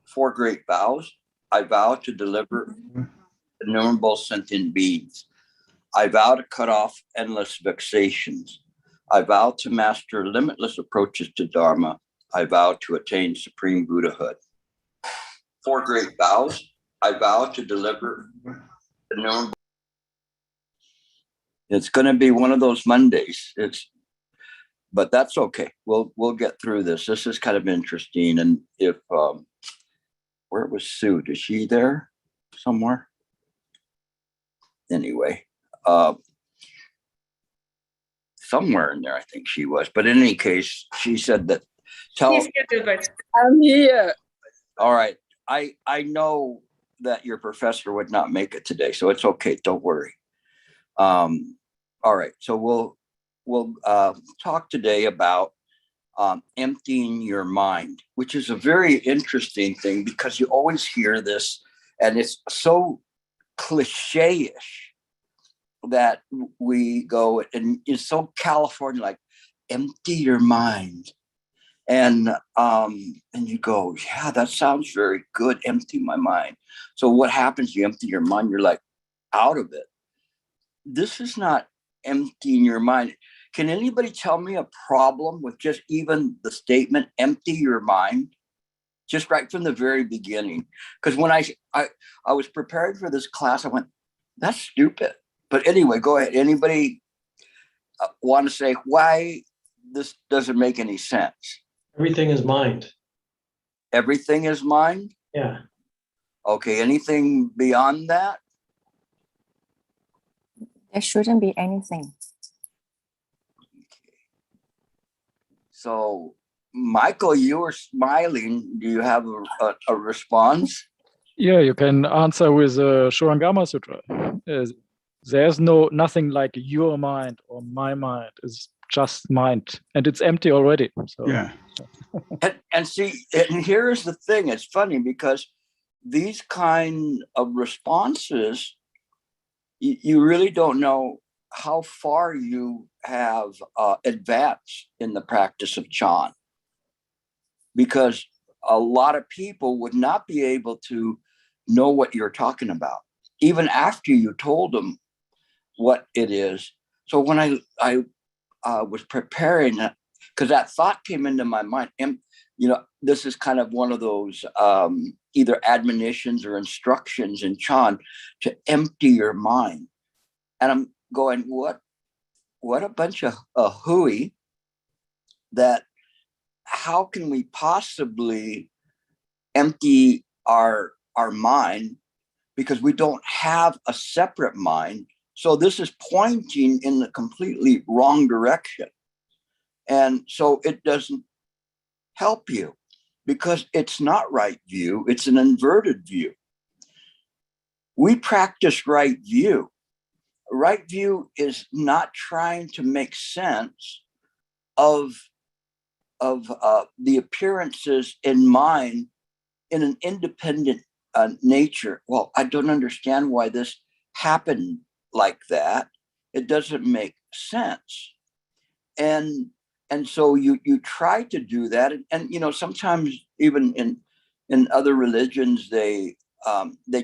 Four great vows. I vow to deliver innumerable sentient beings. I vow to cut off endless vexations. I vow to master limitless approaches to Dharma. I vow to attain supreme Buddhahood. Four great vows. I vow to deliver innumerable. It's going to be one of those Mondays. But that's okay. We'll get through this. This is kind of interesting. And if where was Sue? Is she there somewhere? Anyway, somewhere in there, I think she was. But in any case, she said that. I'm here. All right. I know that your professor would not make it today, so it's okay. Don't worry. All right. So we'll talk today about emptying your mind, which is a very interesting thing because you always hear this, and it's so cliche-ish that we go, and it's so California, like empty your mind. And you go, yeah, that sounds very good. Empty my mind. So what happens? You empty your mind, you're like out of it. This is not emptying your mind. Can anybody tell me a problem with just even the statement, empty your mind? Just right from the very beginning. Because when I was preparing for this class, I went, that's stupid. But anyway, go ahead. Anybody want to say why this doesn't make any sense? Everything is mind. Everything is mind? Yeah. Okay, anything beyond that? There shouldn't be anything. Okay. So, Michael, you were smiling. Do you have a response? Yeah, you can answer with the Shurangama Sutra. There's nothing like your mind or my mind. It's just mind, and it's empty already. So Yeah. And see, and here's the thing. It's funny because these kind of responses, you really don't know how far you have advanced in the practice of Chan, because a lot of people would not be able to know what you're talking about, even after you told them what it is. So when I was preparing, because that thought came into my mind, and this is kind of one of those either admonitions or instructions in Chan to empty your mind. And I'm going, what a bunch of hooey, that how can we possibly empty our mind, because we don't have a separate mind. So this is pointing in the completely wrong direction. And so it doesn't help you because it's not right view. It's an inverted view. We practice right view. Right view is not trying to make sense of the appearances in mind in an independent nature. Well, I don't understand why this happened like that. It doesn't make sense. And so you try to do that. And sometimes even in other religions, they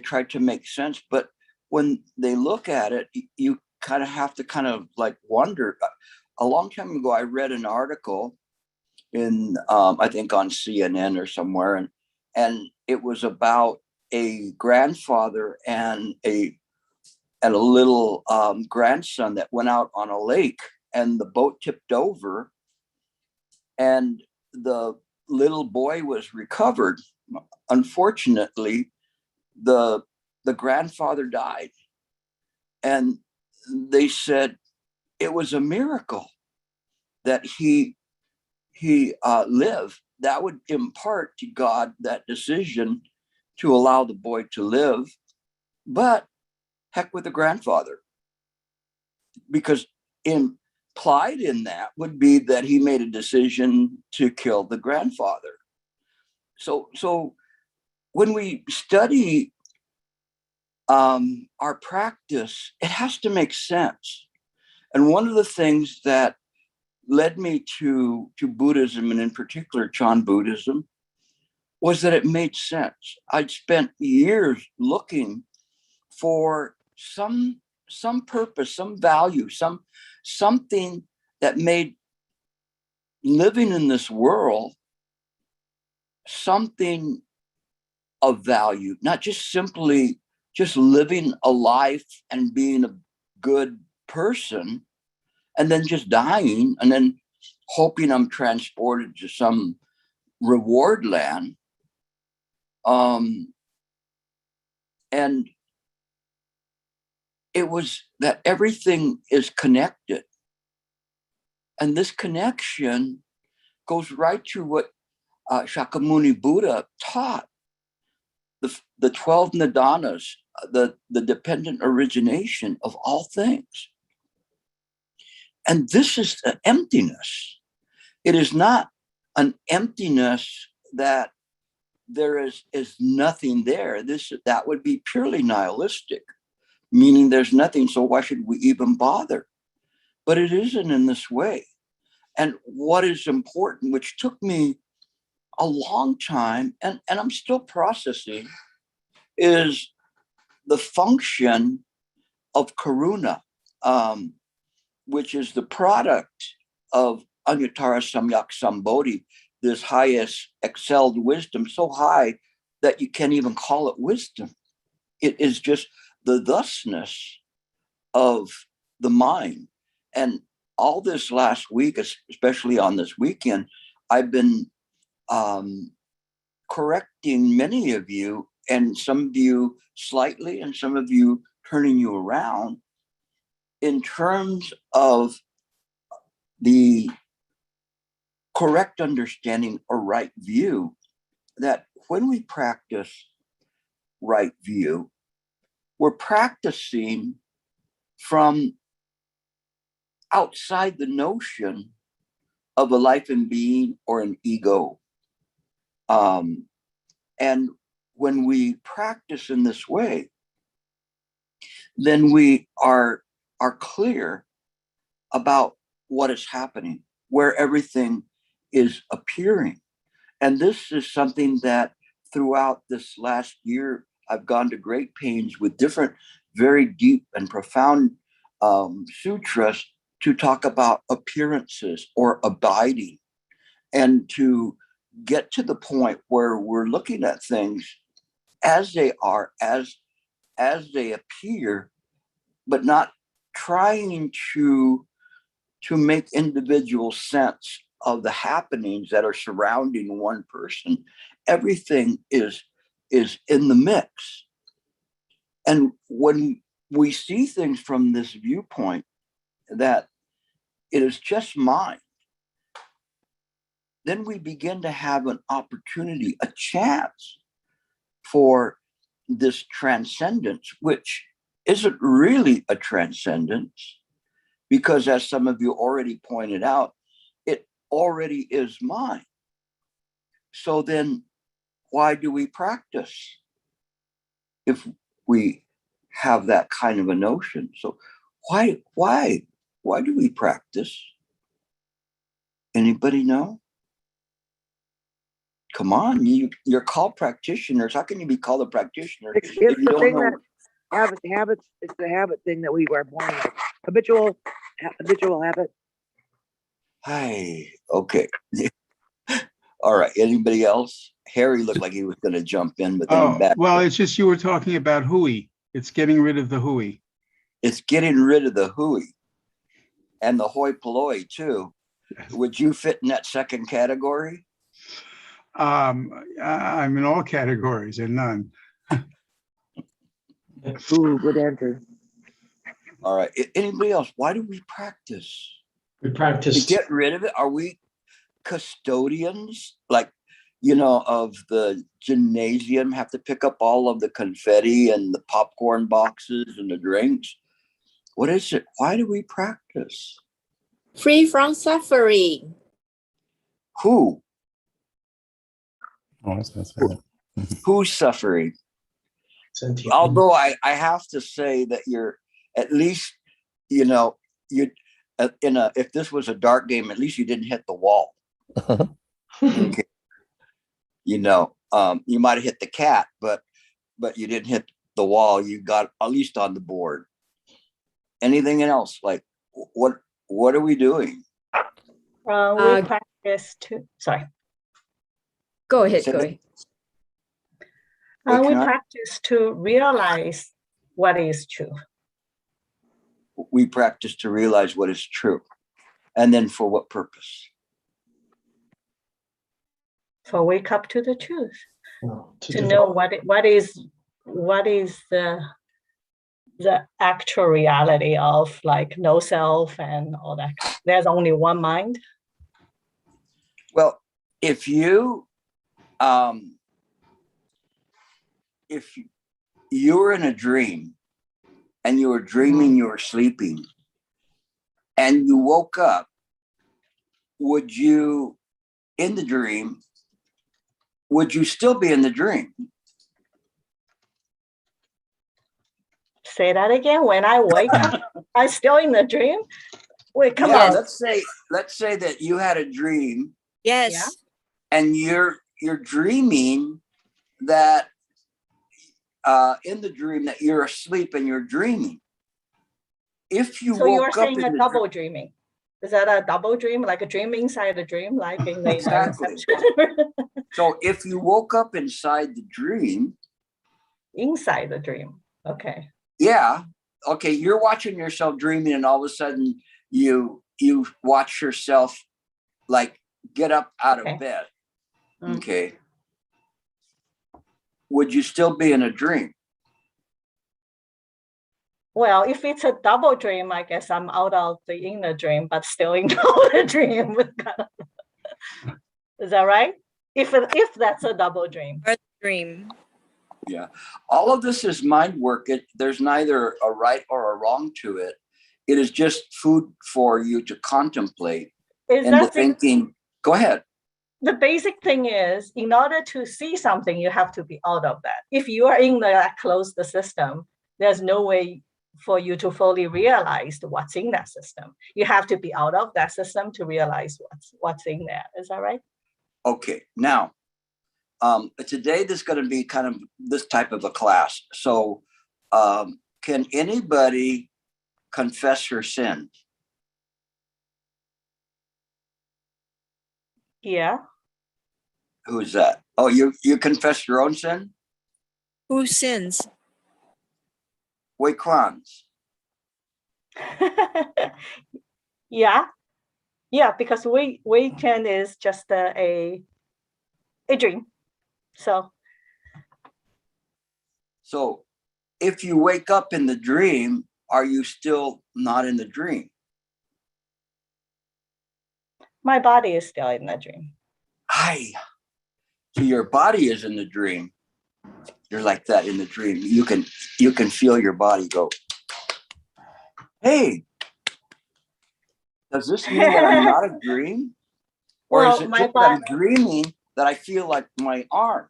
try to make sense. But when they look at it, you kind of have to like wonder. A long time ago, I read an article in I think on CNN or somewhere, and it was about a grandfather and a little grandson that went out on a lake, and the boat tipped over, and the little boy was recovered. Unfortunately, the grandfather died, and they said it was a miracle that he lived. That would impart to God that decision to allow the boy to live. But heck with the grandfather, because implied in that would be that he made a decision to kill the grandfather. So when we study our practice, it has to make sense. And one of the things that led me to Buddhism, and in particular Chan Buddhism, was that it made sense. I'd spent years looking for some purpose, some value, something that made living in this world something of value, not just simply just living a life and being a good person and then just dying and then hoping I'm transported to some reward land. And it was that everything is connected. And this connection goes right to what Shakyamuni Buddha taught. The 12 nidanas, the dependent origination of all things. And this is the emptiness. It is not an emptiness that there is nothing there. That would be purely nihilistic, meaning there's nothing, so why should we even bother? But it isn't in this way. And what is important, which took me a long time, and I'm still processing, is the function of karuna, which is the product of Anuttara Samyak Sambodhi, this highest excelled wisdom, so high that you can't even call it wisdom. It is just the thusness of the mind. And all this last week, especially on this weekend, I've been correcting many of you, and some of you slightly, and some of you turning you around in terms of the correct understanding or right view, that when we practice right view, we're practicing from outside the notion of a life and being or an ego. And when we practice in this way, then we are clear about what is happening, where everything is appearing. And this is something that throughout this last year, I've gone to great pains with different, very deep and profound sutras to talk about appearances or abiding, and to get to the point where we're looking at things as they are, as they appear, but not trying to make individual sense of the happenings that are surrounding one person. Everything is in the mix. And when we see things from this viewpoint, that it is just mind, then we begin to have an opportunity, a chance for this transcendence, which isn't really a transcendence, because as some of you already pointed out, it already is mine. So then why do we practice if we have that kind of a notion? So why do we practice? Anybody know? Come on, you're called practitioners. How can you be called a practitioner It's if you the don't thing know? that habits. It's the habit thing that we were born with. Habitual habit. Hi. Okay. All right. Anybody else? Harry looked like he was going to jump in, but then Oh, back. well, it's just you were talking about hooey. It's getting rid of the hooey. It's getting rid of the hooey and the hoi polloi too. Would you fit in that second category? I'm in all categories and none. Ooh, good answer. All right. Anybody else? Why do we practice? We To practiced. get rid of it? Are we custodians, like, of the gymnasium, have to pick up all of the confetti and the popcorn boxes and the drinks? What is it? Why do we practice? Free from suffering. Who? Oh, that's right. Who's suffering? Sentient. Although I have to say that you're at least, you if this was a dart game, at least you didn't hit the wall. Okay. You might have hit the cat, but you didn't hit the wall. You got at least on the board. Anything else? Like what are we doing? We practice to, sorry. Go ahead, Say go that- ahead. Wait, We can I- practice to realize what is true. We practice to realize what is true. And then for what purpose? For wake up to the truth, Oh, to know what is the actual reality of like no self and all that. There's only one mind. Well, if you're in a dream and you were dreaming you were sleeping and you woke up, would you still be in the dream? Say that again. When I wake up, I'm still in the dream. Wait, come Yeah, on. let's say that you had a dream Yes. and you're dreaming that in the dream that you're asleep and you're dreaming. If you So you're woke up saying in a the double dreaming. Is that a double dream, like a dream inside a dream, like in the Exactly. Inception? So if you woke up inside the dream, Inside the dream. Okay. yeah, okay, you're watching yourself dreaming and all of a sudden you watch yourself like get up out Okay. of bed. Mm. Okay. Would you still be in a dream? Well, if it's a double dream, I guess I'm out of the inner dream, but still in the dream. Is that right? If that's a double dream. Dream. Yeah. All of this is mind work. There's neither a right or a wrong to it. It is just food for you to contemplate Is and the that thinking. Go ahead. the basic thing is, in order to see something, you have to be out of that. If you are in the closed system, there's no way for you to fully realize what's in that system. You have to be out of that system to realize what's in there. Is that right? Okay. Now, today there's going to be kind of this type of a class. So can anybody confess your sin? Yeah. Who's that? Oh, you confess your own sin? Who sins? Wei Kwan's. Yeah. Yeah, because weekend is just a dream. So if you wake up in the dream, are you still not in the dream? my body is still in the dream. Hi. So your body is in the dream. You're like that in the dream. You can feel your body go, hey, does this mean that I'm not a dream? Or Well, is it my just that I'm dreaming that I feel like my arm?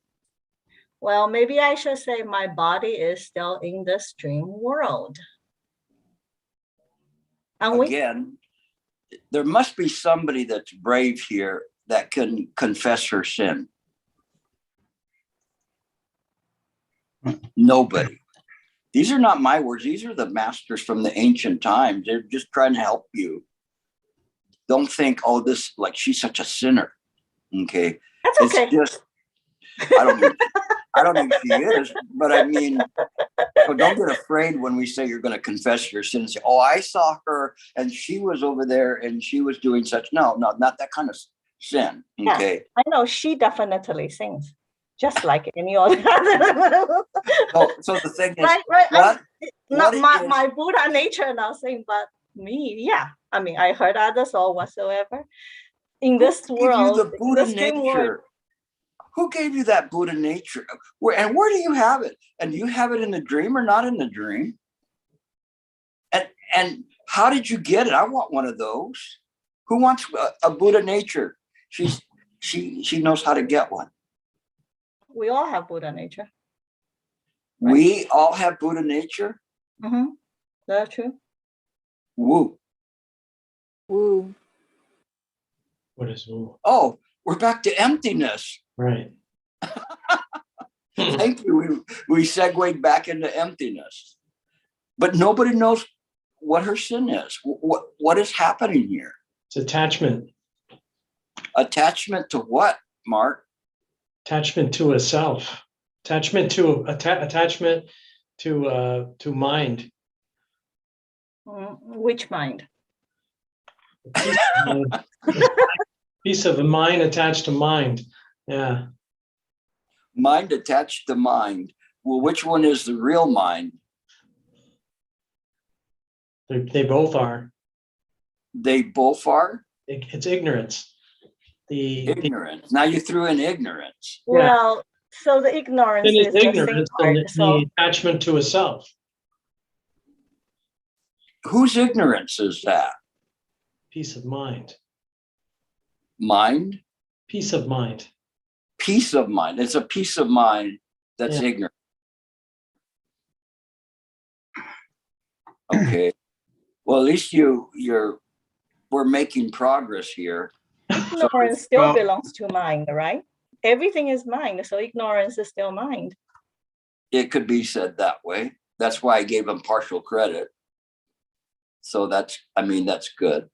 Well, maybe I should say my body is still in this dream world. And Again, there must be somebody that's brave here that can confess her sin. Nobody. These are not my words. These are the masters from the ancient times. They're just trying to help you. Don't think, oh, this, like she's such a sinner. Okay. that's okay. It's just, I don't think she is, but I mean, so don't get afraid when we say you're going to confess your sins. Say, oh, I saw her and she was over there and she was doing such. No, not that kind of sin. Okay. I know she definitely sings, just like any other. So the thing is, right. what Not is- my Buddha nature not saying, but me, yeah. I mean, I heard others or whatsoever. In this who gave world, you the Buddha this dream world, nature? Who gave you that Buddha nature? Where do you have it? And do you have it in the dream or not in the dream? And how did you get it? I want one of those. Who wants a Buddha nature? She knows how to get one. we all have Buddha nature. We all have Buddha nature. Mm-hmm. That's true. Woo. Woo. What is woo? Oh, we're back to emptiness. Right. Thank you. We segued back into emptiness. But nobody knows what her sin is. What is happening here? It's attachment. Attachment to what, Mark? Attachment to a self. Attachment to attachment to mind. Which mind? Piece of the mind attached to mind. Yeah. Mind attached to mind. Well, which one is the real mind? They both are. They both are? It's ignorance. Ignorance. Now you threw in ignorance. Well, so the ignorance Sin is is the same ignorance part. and So the attachment to a self. Whose ignorance is that? Peace of mind. Mind? Peace of mind. Peace of mind. It's a peace of mind that's Yeah. ignorant. Okay. Well, at least we're making progress here. ignorance still well- belongs to mind, right? Everything is mind, so ignorance is still mind. It could be said that way. That's why I gave him partial credit. So that's good.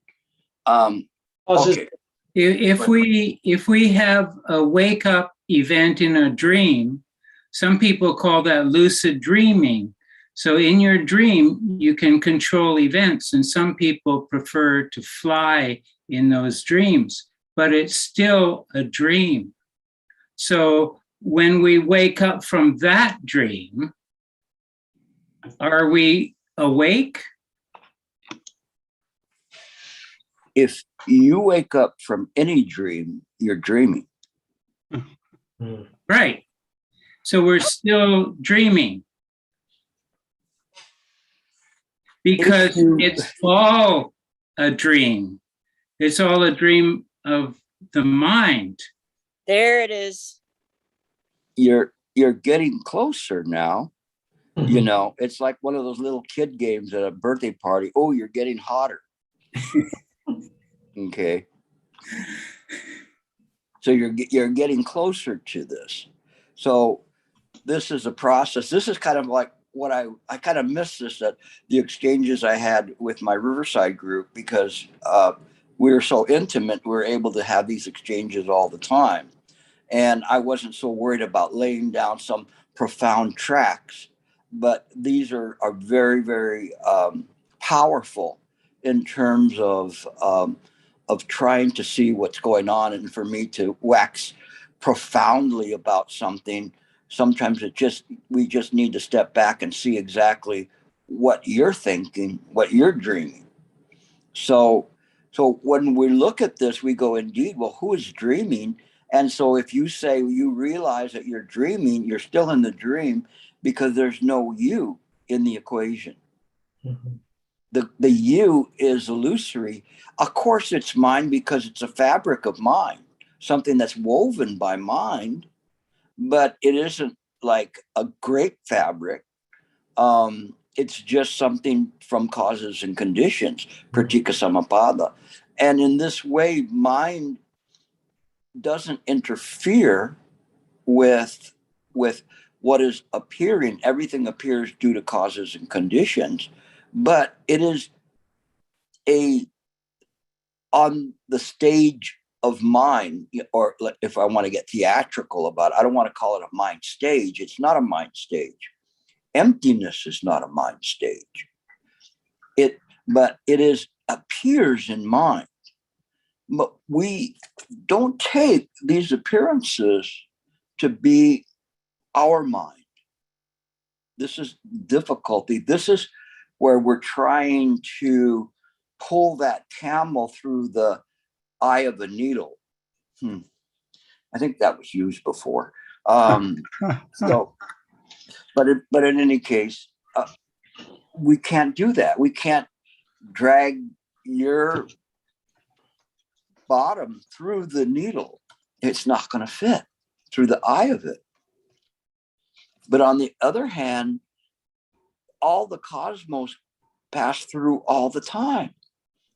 Okay. If we have a wake up event in a dream, some people call that lucid dreaming. So in your dream, you can control events, and some people prefer to fly in those dreams, but it's still a dream. So when we wake up from that dream, are we awake? If you wake up from any dream, you're dreaming. Right. So we're still dreaming. Because If you- it's all a dream. It's all a dream of the mind. There it is. You're getting closer now. You know, it's like one of those little kid games at a birthday party. Oh, you're getting hotter. Okay. So you're getting closer to this. So this is a process. This is kind of like what I kind of missed this at the exchanges I had with my Riverside group, because we were so intimate. We were able to have these exchanges all the time. And I wasn't so worried about laying down some profound tracks, but these are very, very powerful in terms of trying to see what's going on. And for me to wax profoundly about something, sometimes we just need to step back and see exactly what you're thinking, what you're dreaming. So when we look at this, we go, indeed, well, who is dreaming? And so if you say you realize that you're dreaming, you're still in the dream, because there's no you in the equation. Mhm. The you is illusory. Of course, it's mind, because it's a fabric of mind, something that's woven by mind, but it isn't like a great fabric. It's just something from causes and conditions, pratika samappada. And in this way, mind doesn't interfere with what is appearing. Everything appears due to causes and conditions, but it is on the stage of mind, or if I want to get theatrical about it, I don't want to call it a mind stage. It's not a mind stage. Emptiness is not a mind stage. But it appears in mind. But we don't take these appearances to be our mind. This is difficulty. This is where we're trying to pull that camel through the eye of the needle. I think that was used before. So, but in any case, we can't do that. We can't drag your bottom through the needle. It's not going to fit through the eye of it. But on the other hand, all the cosmos pass through all the time.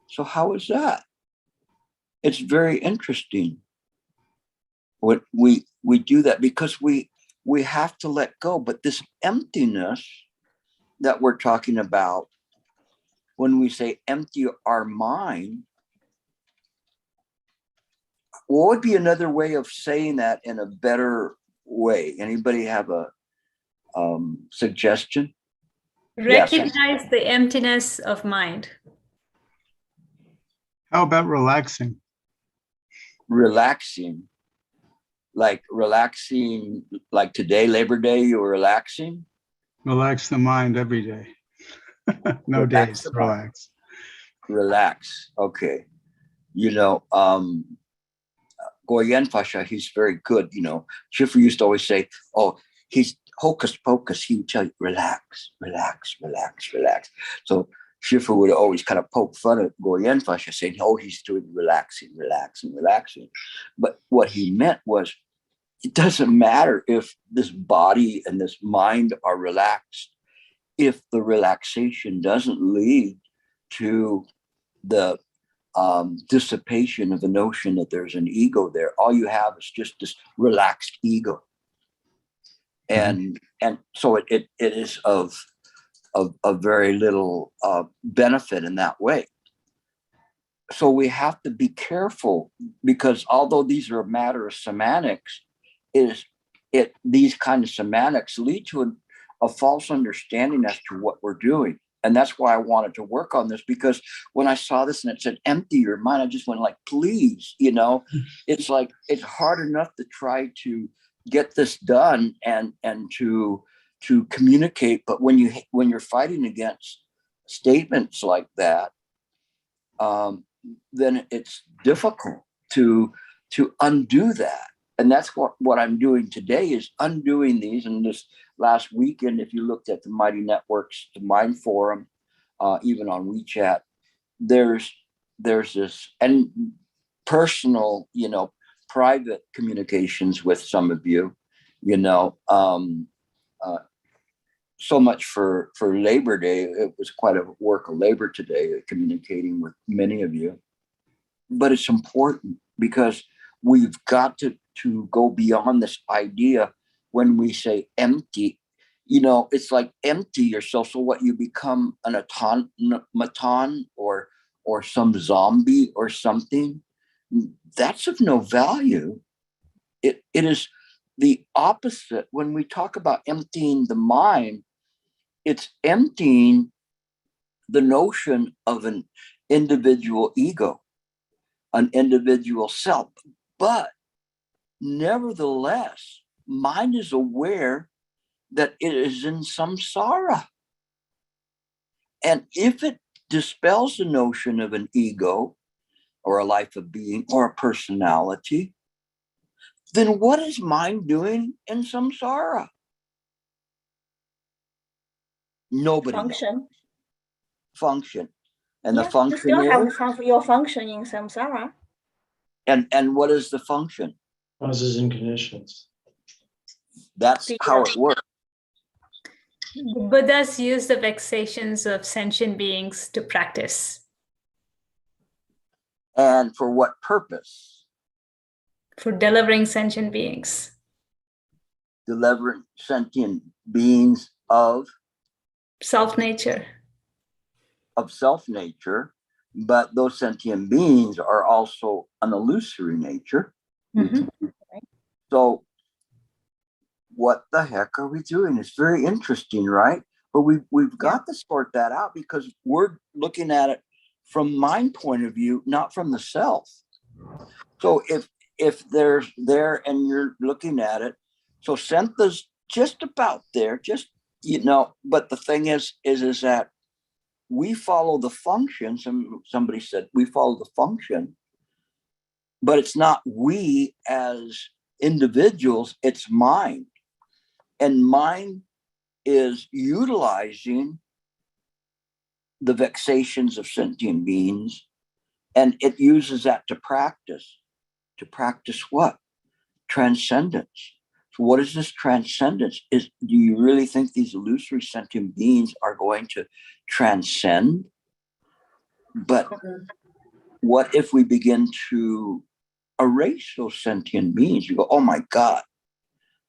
So how is that? It's very interesting. we do that because we have to let go. But this emptiness that we're talking about, when we say empty our mind, what would be another way of saying that in a better way? Anybody have a suggestion? Yes. Recognize the emptiness of mind. How about relaxing? Relaxing, like today, Labor Day, you were relaxing? Relax the mind every day. No Relax days, the mind. relax. Relax. Okay. Goyen Pasha, he's very good. Shifu used to always say, oh, he's hocus pocus. He would tell you, relax, relax, relax, relax. So Shifu would always kind of poke fun at Goyen Pasha, saying, oh, he's doing relaxing, relaxing, relaxing. But what he meant was, it doesn't matter if this body and this mind are relaxed, if the relaxation doesn't lead to the dissipation of the notion that there's an ego there. All you have is just this relaxed ego. And so it is of very little benefit in that way. So we have to be careful, because although these are a matter of semantics, these kind of semantics lead to a false understanding as to what we're doing. And that's why I wanted to work on this, because when I saw this and it said empty your mind, I just went like, please, it's like, it's hard enough to try to get this done and to communicate. But when you're fighting against statements like that, then it's difficult to undo that. And that's what I'm doing today, is undoing these. And this last weekend, if you looked at the Mighty Networks, the Mind Forum, even on WeChat, there's this, and personal, private communications with some of you, so much for Labor Day. It was quite a work of labor today, communicating with many of you. But it's important, because we've got to go beyond this idea. When we say empty, it's like empty yourself. So what, you become an automaton or some zombie or something? That's of no value. It is the opposite. When we talk about emptying the mind, it's emptying the notion of an individual ego, an individual self. But nevertheless, mind is aware that it is in samsara. And if it dispels the notion of an ego or a life of being or a personality, then what is mind doing in samsara? Nobody knows. Function. And the function you still is, have your function in samsara. and what is the function? Causes and conditions. That's how it works. The Buddhas use the vexations of sentient beings to practice. And for what purpose? For delivering sentient beings. Delivering sentient beings of Self-nature. Of self-nature, but those sentient beings are also an illusory nature. Mm-hmm. So what the heck are we doing? It's very interesting, right? But we've got to sort that out, because we're looking at it from mind point of view, not from the self. So if there's there and you're looking at it, so Sentha's just about there, but the thing is that we follow the function. Somebody said we follow the function, but it's not we as individuals, it's mind. And mind is utilizing the vexations of sentient beings, and it uses that to practice. To practice what? Transcendence. So what is this transcendence? Do you really think these illusory sentient beings are going to transcend? But what if we begin to erase those sentient beings. You go, oh my God,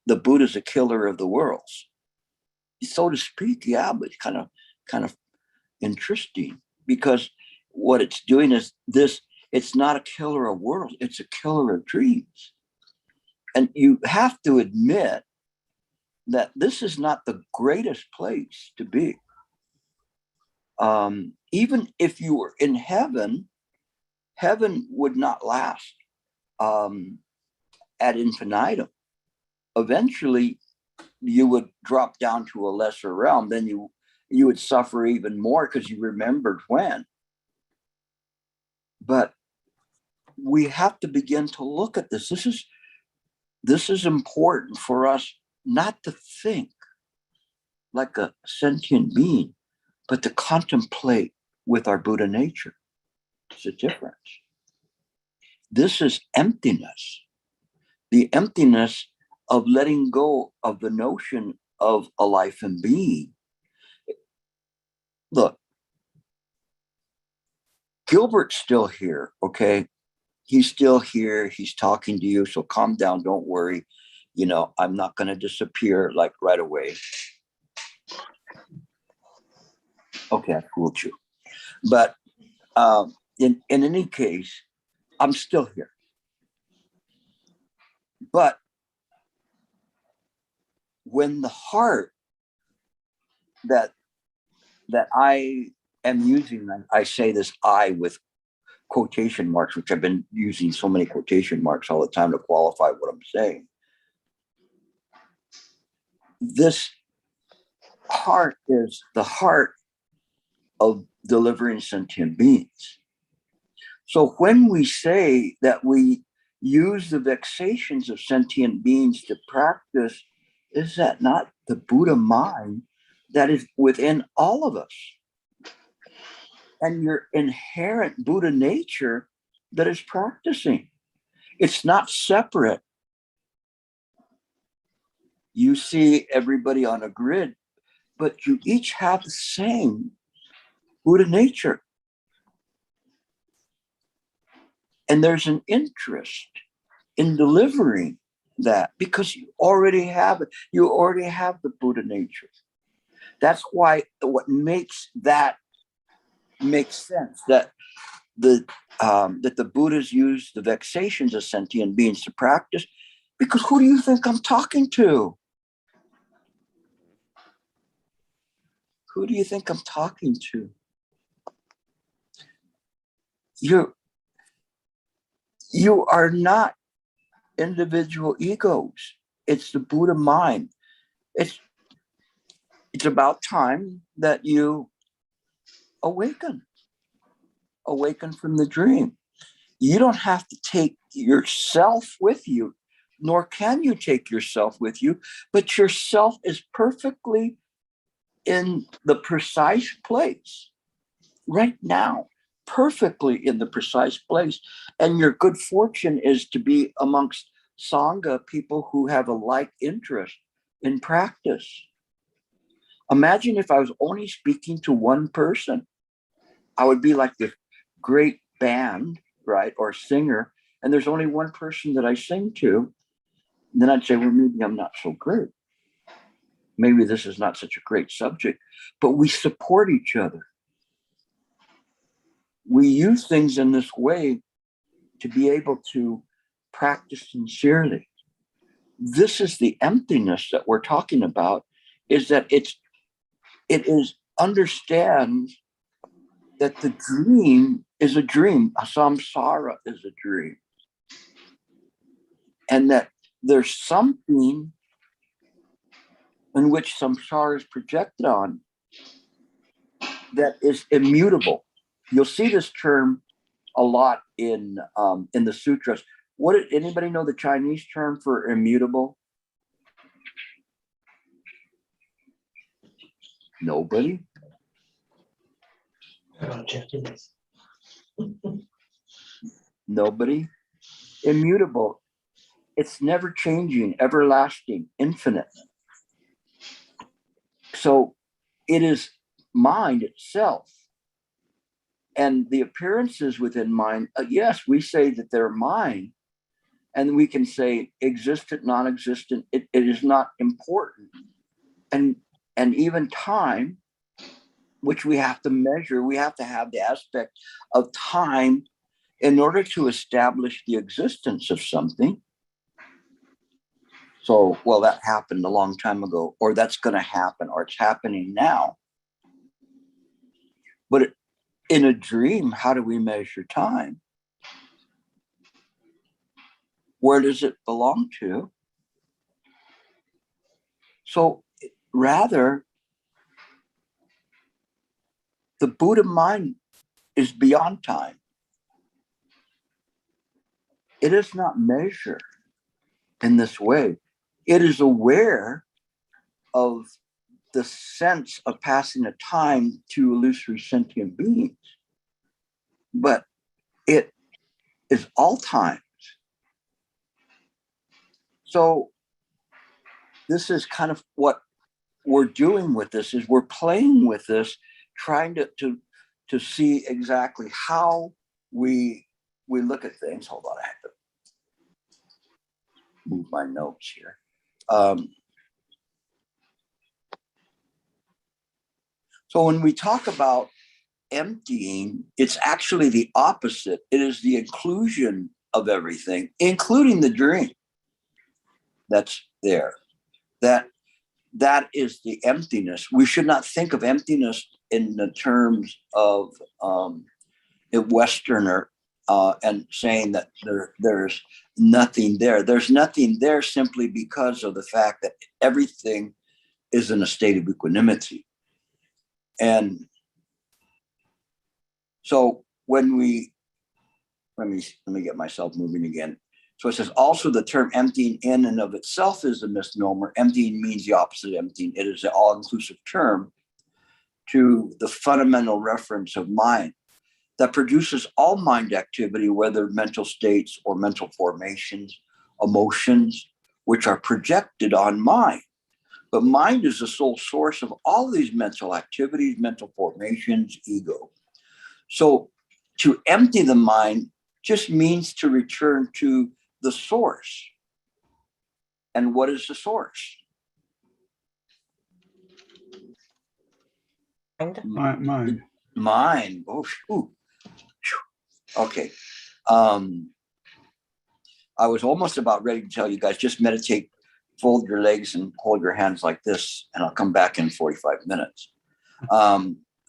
the Buddha's a killer of the worlds. So to speak, yeah, but it's kind of interesting, because what it's doing is this, it's not a killer of worlds, it's a killer of dreams. And you have to admit that this is not the greatest place to be. Even if you were in heaven, heaven would not last ad infinitum. Eventually, you would drop down to a lesser realm. Then you would suffer even more because you remembered when. But we have to begin to look at this. This is important for us not to think like a sentient being, but to contemplate with our Buddha nature. It's a difference. This is emptiness. The emptiness of letting go of the notion of a life and being. Look, Gilbert's still here, okay? He's still here. He's talking to you, so calm down. Don't worry. You know, I'm not going to disappear like right away. Okay, I fooled you. But in any case, I'm still here. But when the heart that I am using, I say this I with quotation marks, which I've been using so many quotation marks all the time to qualify what I'm saying. This heart is the heart of delivering sentient beings. So when we say that we use the vexations of sentient beings to practice, is that not the Buddha mind that is within all of us? And your inherent Buddha nature that is practicing. It's not separate. You see everybody on a grid, but you each have the same Buddha nature. And there's an interest in delivering that because you already have it. You already have the Buddha nature. That's why what makes that makes sense, that the Buddhas use the vexations of sentient beings to practice, because who do you think I'm talking to? Who do you think I'm talking to? You are not individual egos. It's the Buddha mind. It's about time that you awaken from the dream. You don't have to take yourself with you, nor can you take yourself with you, but yourself is perfectly in the precise place right now, perfectly in the precise place. And your good fortune is to be amongst Sangha, people who have a like interest in practice. Imagine if I was only speaking to one person. I would be like this great band, right, or singer, and there's only one person that I sing to. And then I'd say, well, maybe I'm not so great. Maybe this is not such a great subject, but we support each other. We use things in this way to be able to practice sincerely. This is the emptiness that we're talking about, is that it is understand that the dream is a dream. Samsara is a dream. And that there's something in which samsara is projected on that is immutable. You'll see this term a lot in the sutras. What did anybody know the Chinese term for immutable? Nobody? Nobody? Immutable. It's never changing, everlasting, infinite. So it is mind itself. And the appearances within mind, yes, we say that they're mind, And we can say existent, non-existent, it is not important. And even time, which we have to measure, we have to have the aspect of time in order to establish the existence of something. So, well, that happened a long time ago, or that's going to happen, or it's happening now. But in a dream, how do we measure time? Where does it belong to? So rather, the Buddha mind is beyond time. It is not measured in this way. It is aware of the sense of passing a time to illusory sentient beings, but it is all times. So this is kind of what we're doing with this, is we're playing with this, trying to see exactly how we look at things. Hold on, I have to move my notes here. So when we talk about emptying, it's actually the opposite. It is the inclusion of everything, including the dream that's there. That is the emptiness. We should not think of emptiness in the terms of a Westerner and saying that there's nothing there. There's nothing there simply because of the fact that everything is in a state of equanimity. And so when let me get myself moving again. So it says, also the term emptying in and of itself is a misnomer. Emptying means the opposite of emptying. It is an all-inclusive term to the fundamental reference of mind that produces all mind activity, whether mental states or mental formations, emotions, which are projected on mind. But mind is the sole source of all these mental activities, mental formations, ego. So to empty the mind just means to return to the source. And what is the source? Mind. Mind. Oh, shoot. Okay. I was almost about ready to tell you guys, just meditate, fold your legs and hold your hands like this, and I'll come back in 45 minutes.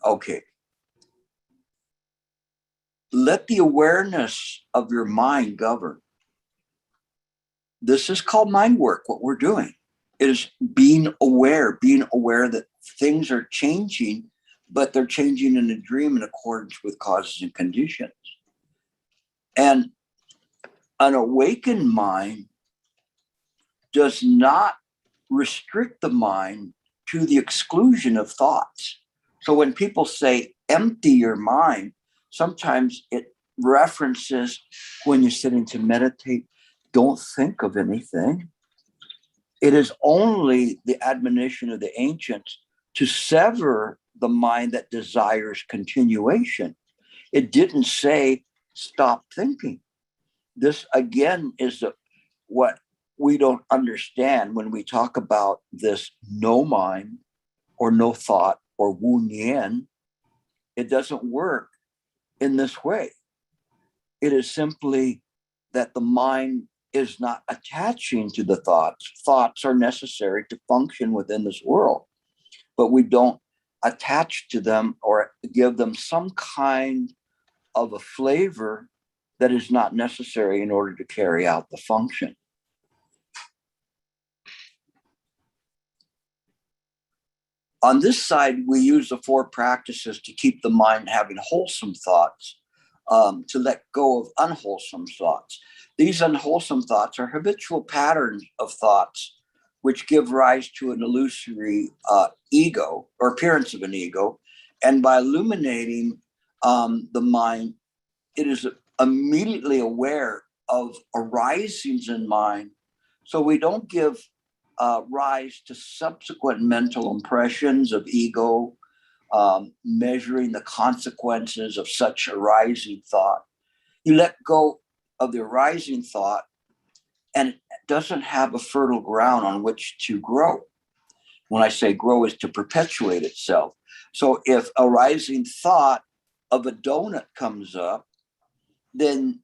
Okay. Let the awareness of your mind govern. This is called mind work, what we're doing. It is being aware that things are changing, but they're changing in a dream in accordance with causes and conditions. And an awakened mind does not restrict the mind to the exclusion of thoughts. So when people say empty your mind, sometimes it references when you're sitting to meditate, don't think of anything. It is only the admonition of the ancients to sever the mind that desires continuation. It didn't say stop thinking. This again is what we don't understand when we talk about this no mind or no thought or wu nian. It doesn't work in this way. It is simply that the mind is not attaching to the thoughts. Thoughts are necessary to function within this world, but we don't attach to them or give them some kind of a flavor that is not necessary in order to carry out the function. On this side, we use the 4 practices to keep the mind having wholesome thoughts, to let go of unwholesome thoughts. These unwholesome thoughts are habitual patterns of thoughts which give rise to an illusory ego or appearance of an ego. And by illuminating the mind, it is immediately aware of arisings in mind. So we don't give rise to subsequent mental impressions of ego, measuring the consequences of such arising thought. You let go of the arising thought and it doesn't have a fertile ground on which to grow. When I say grow, is to perpetuate itself. So if a rising thought of a donut comes up, then,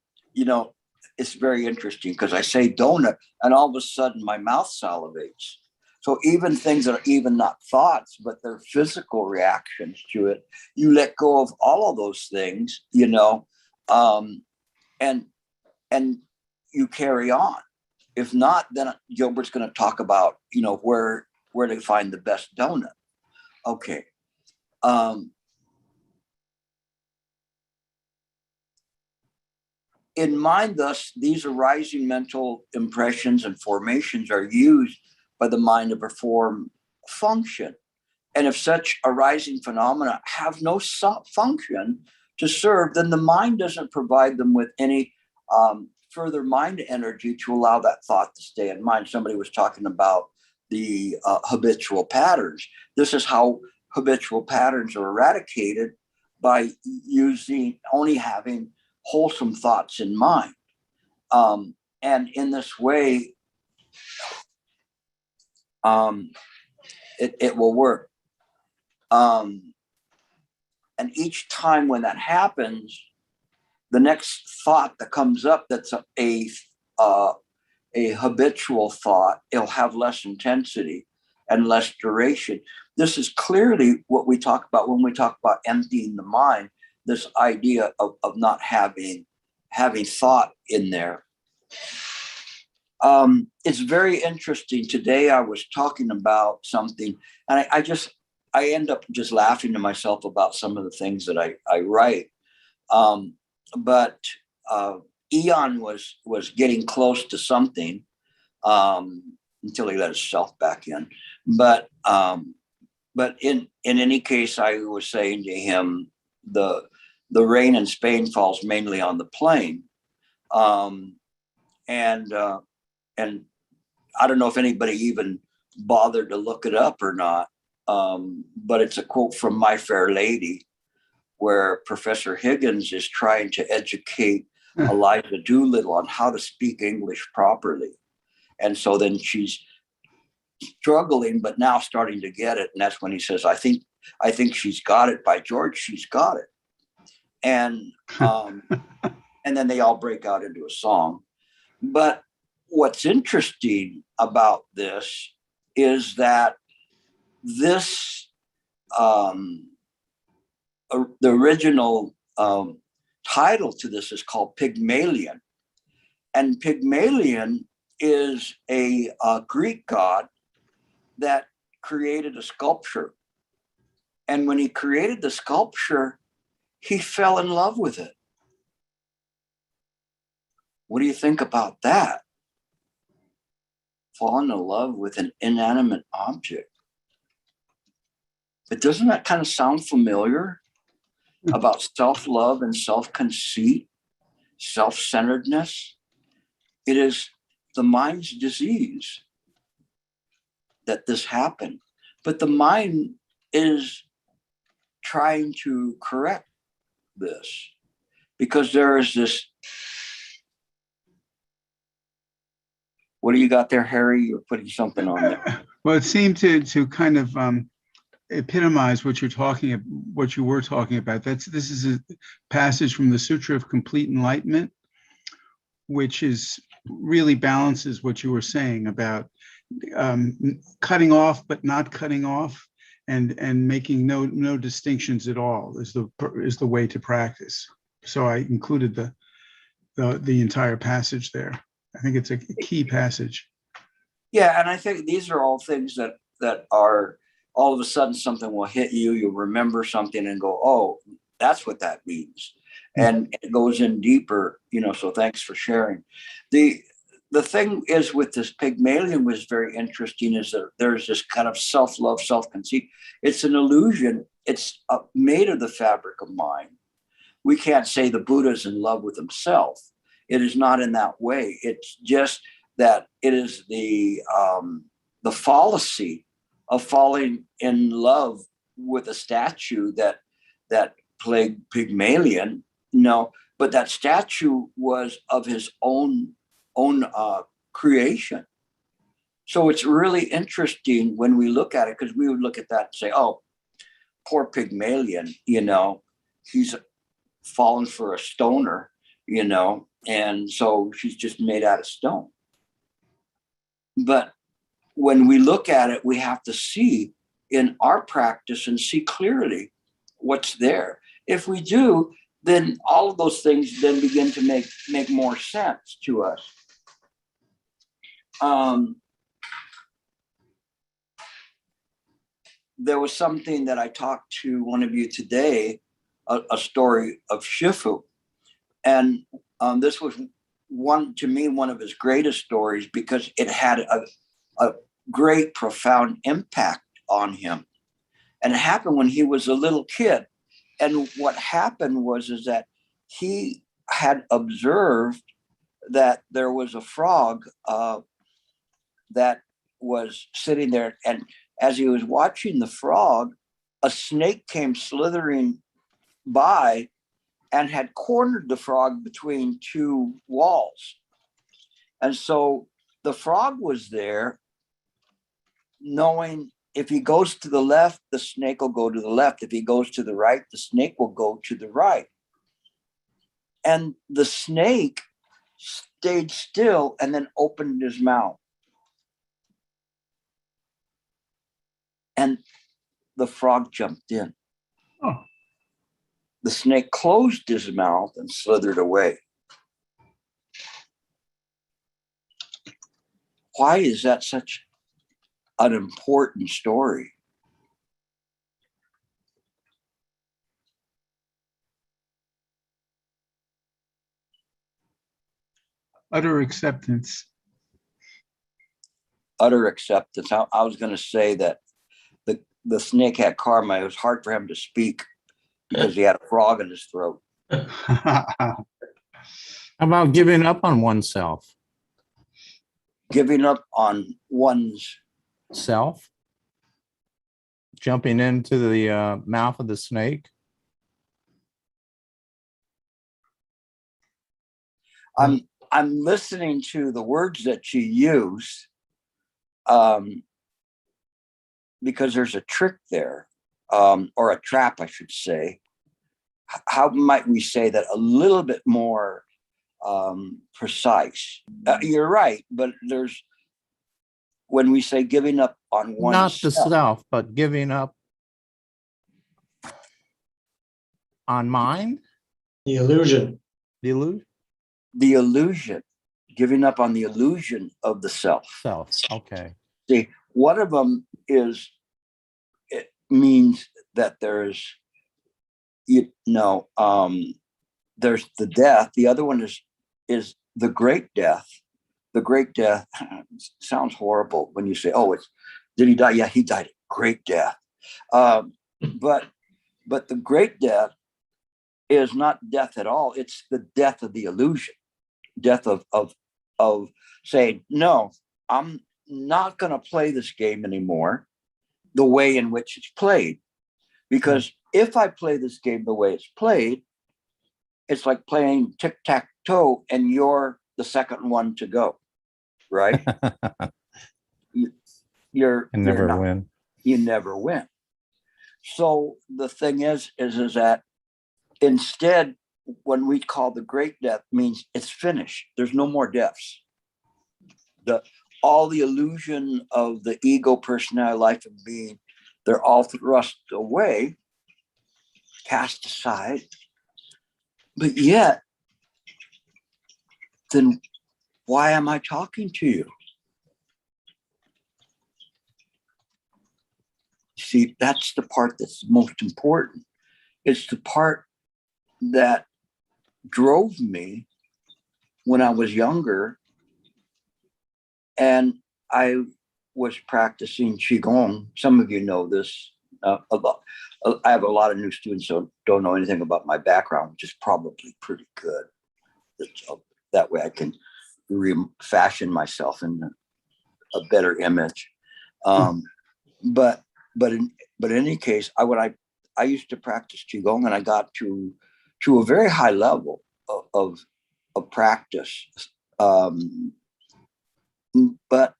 it's very interesting because I say donut and all of a sudden my mouth salivates. So even things that are even not thoughts, but they're physical reactions to it, you let go of all of those things, and you carry on. If not, then Gilbert's going to talk about, where to find the best donut. Okay. In mind, thus, these arising mental impressions and formations are used by the mind to perform function. And if such arising phenomena have no function to serve, then the mind doesn't provide them with any further mind energy to allow that thought to stay in mind. Somebody was talking about the habitual patterns. This is how habitual patterns are eradicated, by only having wholesome thoughts in mind. And in this way, it will work. And each time when that happens, the next thought that comes up that's a habitual thought, it'll have less intensity and less duration. This is clearly what we talk about when we talk about emptying the mind, this idea of not having thought in there. It's very interesting. Today I was talking about something, and I end up just laughing to myself about some of the things that I write. But Eon was getting close to something until he let himself back in. But in any case, I was saying to him, the rain in Spain falls mainly on the plain, and I don't know if anybody even bothered to look it up or not. But it's a quote from My Fair Lady, where Professor Higgins is trying to educate Eliza Doolittle on how to speak English properly. And so then she's struggling, but now starting to get it. And that's when he says, I think she's got it. By George, she's got it. And and then they all break out into a song. But what's interesting about this is that this the original title to this is called Pygmalion, and Pygmalion is a Greek god that created a sculpture. And when he created the sculpture, he fell in love with it. What do you think about that? Falling in love with an inanimate object. But doesn't that kind of sound familiar about self-love and self-conceit, self-centeredness? It is the mind's disease that this happened. But the mind is trying to correct this, because there is this. What do you got there, Harry? You're putting something on there. Well, it seemed to kind of epitomize what you were talking about. This is a passage from the Suture of Complete Enlightenment, which really balances what you were saying about cutting off but not cutting off, and making no distinctions at all is the way to practice. So I included the entire passage there. I think it's a key passage. Yeah, and I think these are all things that are, all of a sudden something will hit you, you'll remember something and go, oh, that's what that means. And it goes in deeper, so thanks for sharing. The thing is with this Pygmalion was very interesting, is that there's this kind of self-love, self-conceit. It's an illusion. It's made of the fabric of mind. We can't say the Buddha's in love with himself. It is not in that way. It's just that it is the fallacy of falling in love with a statue that plagued Pygmalion. No, but that statue was of his own creation. So it's really interesting when we look at it, because we would look at that and say, oh, poor Pygmalion, he's fallen for a stoner, and so she's just made out of stone. But when we look at it, we have to see in our practice and see clearly what's there. If we do, then all of those things then begin to make more sense to us. There was something that I talked to one of you today, a story of Shifu. And this was one of his greatest stories, because it had a great, profound impact on him. And it happened when he was a little kid. And what happened was that he had observed that there was a frog that was sitting there. And as he was watching the frog, a snake came slithering by and had cornered the frog between two walls. And so the frog was there, knowing if he goes to the left, the snake will go to the left. If he goes to the right, the snake will go to the right. And the snake stayed still and then opened his mouth. And the frog jumped in. Oh. The snake closed his mouth and slithered away. Why is that such an important story? Utter acceptance. Utter acceptance. I was going to say that the snake had karma. It was hard for him to speak because he had a frog in his throat. How about giving up on oneself? Giving up on one's self? Jumping into the mouth of the snake? I'm listening to the words that you use, because there's a trick there, or a trap, I should say. How might we say that a little bit more precise? You're right, but when we say giving up on oneself, not the self, but giving up on mind? The illusion. The illusion? The illusion, giving up on the illusion of the self. Self, okay. See, one of them is, it means that there's, there's the death. The other one is the great death. The great death sounds horrible when you say, "Oh, did he die?" Yeah, he died a great death. But the great death is not death at all. It's the death of the illusion, death of saying, "No, I'm not going to play this game anymore the way in which it's played, because if I play this game the way it's played, it's like playing tic-tac-toe and you're the second one to go, right?" You never win. You never win. So the thing is that instead, when we call the great death, means it's finished. There's no more deaths. All the illusion of the ego, personality, life, and being, they're all thrust away, cast aside. But yet, then why am I talking to you? See, that's the part that's most important. It's the part that drove me when I was younger, and I was practicing Qigong. Some of you know this. I have a lot of new students who don't know anything about my background, which is probably pretty good. That way I can refashion myself in a better image. But in any case, I used to practice Qigong, and I got to a very high level of practice. But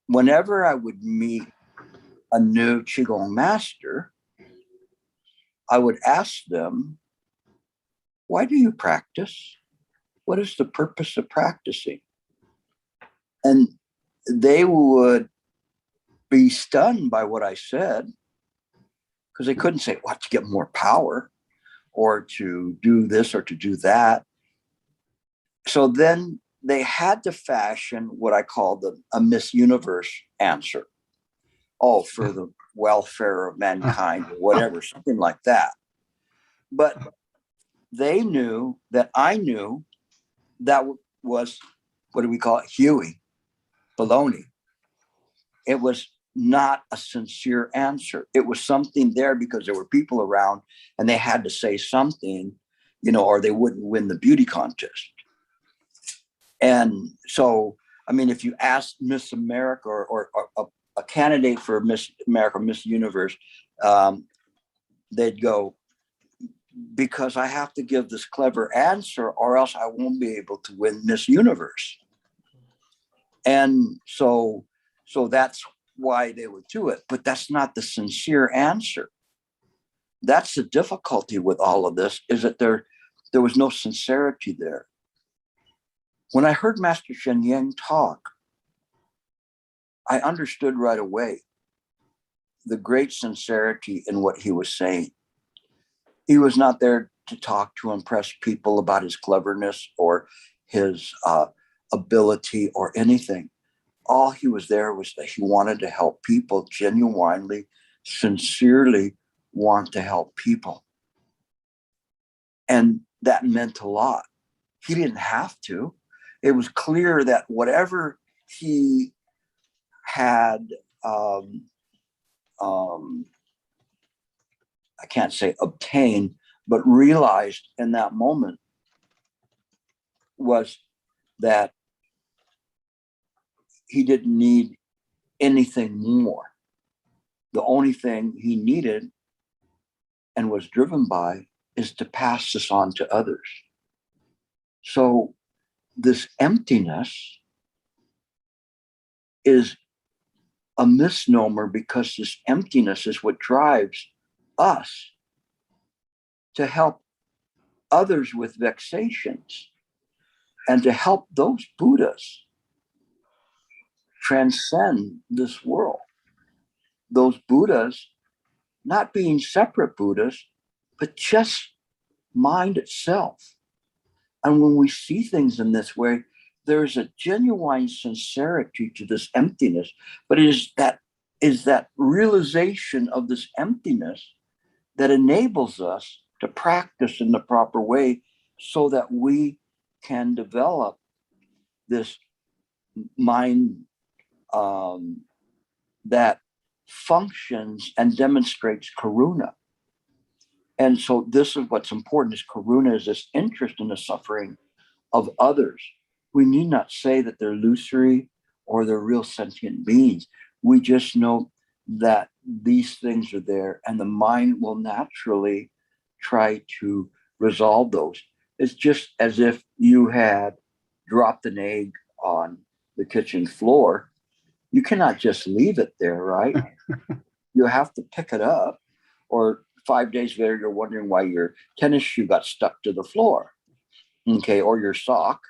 whenever I would meet a new Qigong master, I would ask them, why do you practice? What is the purpose of practicing? And they would be stunned by what I said, because they couldn't say, what, to get more power or to do this or to do that. So then they had to fashion what I call a Miss Universe answer. Oh, for the welfare of mankind or whatever, something like that. But they knew that I knew that was, what do we call it? Huey, baloney. It was not a sincere answer. It was something there because there were people around and they had to say something, or they wouldn't win the beauty contest. And so, I mean, if you ask Miss America or a candidate for Miss America, Miss Universe, they'd go, because I have to give this clever answer or else I won't be able to win Miss Universe. And so that's why they would do it, but that's not the sincere answer. That's the difficulty with all of this, is that there was no sincerity there. When I heard Master Sheng talk, I understood right away the great sincerity in what he was saying. He was not there to talk to impress people about his cleverness or his ability or anything. All he was there was that he wanted to help people, genuinely, sincerely want to help people. And that meant a lot. He didn't have to. It was clear that whatever he had, I can't say obtained, but realized in that moment was that he didn't need anything more. The only thing he needed and was driven by is to pass this on to others. So this emptiness is a misnomer, because this emptiness is what drives us to help others with vexations and to help those Buddhas transcend this world. Those Buddhas not being separate Buddhas, but just mind itself. And when we see things in this way, there is a genuine sincerity to this emptiness, but it is that realization of this emptiness that enables us to practice in the proper way so that we can develop this mind that functions and demonstrates karuna. And so this is what's important, is karuna is this interest in the suffering of others. We need not say that they're illusory or they're real sentient beings. We just know that these things are there and the mind will naturally try to resolve those. It's just as if you had dropped an egg on the kitchen floor. You cannot just leave it there, right? You have to pick it up, or 5 days later, you're wondering why your tennis shoe got stuck to the floor, okay, or your sock,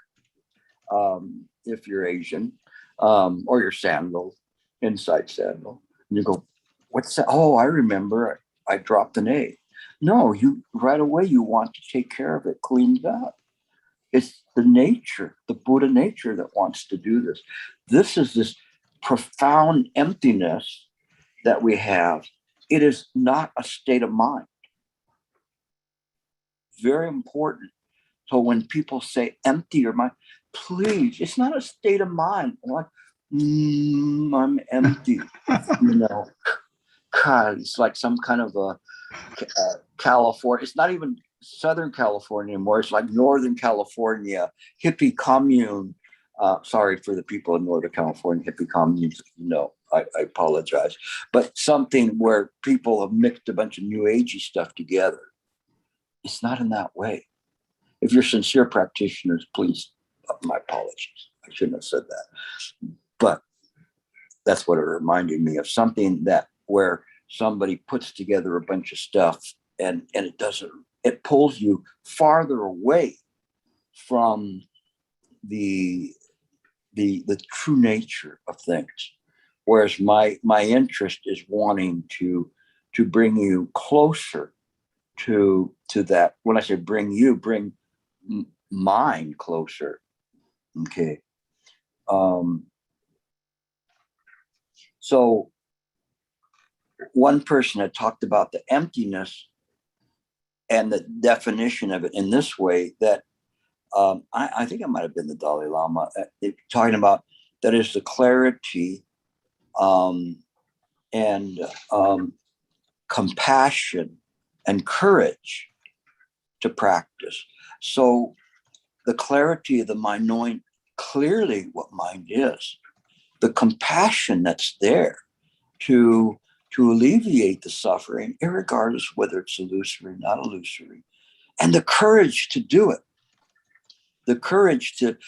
if you're Asian, or your sandal, inside sandal. And you go, what's that? Oh, I remember, I dropped an egg. No, you right away, you want to take care of it, clean it up. It's the nature, the Buddha nature that wants to do this. This is this profound emptiness that we have. It is not a state of mind. Very important. So when people say empty your mind, please, it's not a state of mind. I'm like, I'm empty. God, it's like some kind of a California. It's not even Southern California anymore. It's like Northern California, hippie commune. Sorry for the people in Northern California, hippie communes. No, I apologize. But something where people have mixed a bunch of new agey stuff together. It's not in that way. If you're sincere practitioners, please, my apologies. I shouldn't have said that. But that's what it reminded me of, something that where somebody puts together a bunch of stuff and it pulls you farther away from the true nature of things. Whereas my interest is wanting to bring you closer to that. When I say bring you, bring mind closer. Okay. So one person had talked about the emptiness and the definition of it in this way, that I think it might have been the Dalai Lama talking about that is the clarity and compassion and courage to practice. So the clarity of the mind, knowing clearly what mind is, the compassion that's there to alleviate the suffering, irregardless whether it's illusory, not illusory, and the courage to do it. The courage to,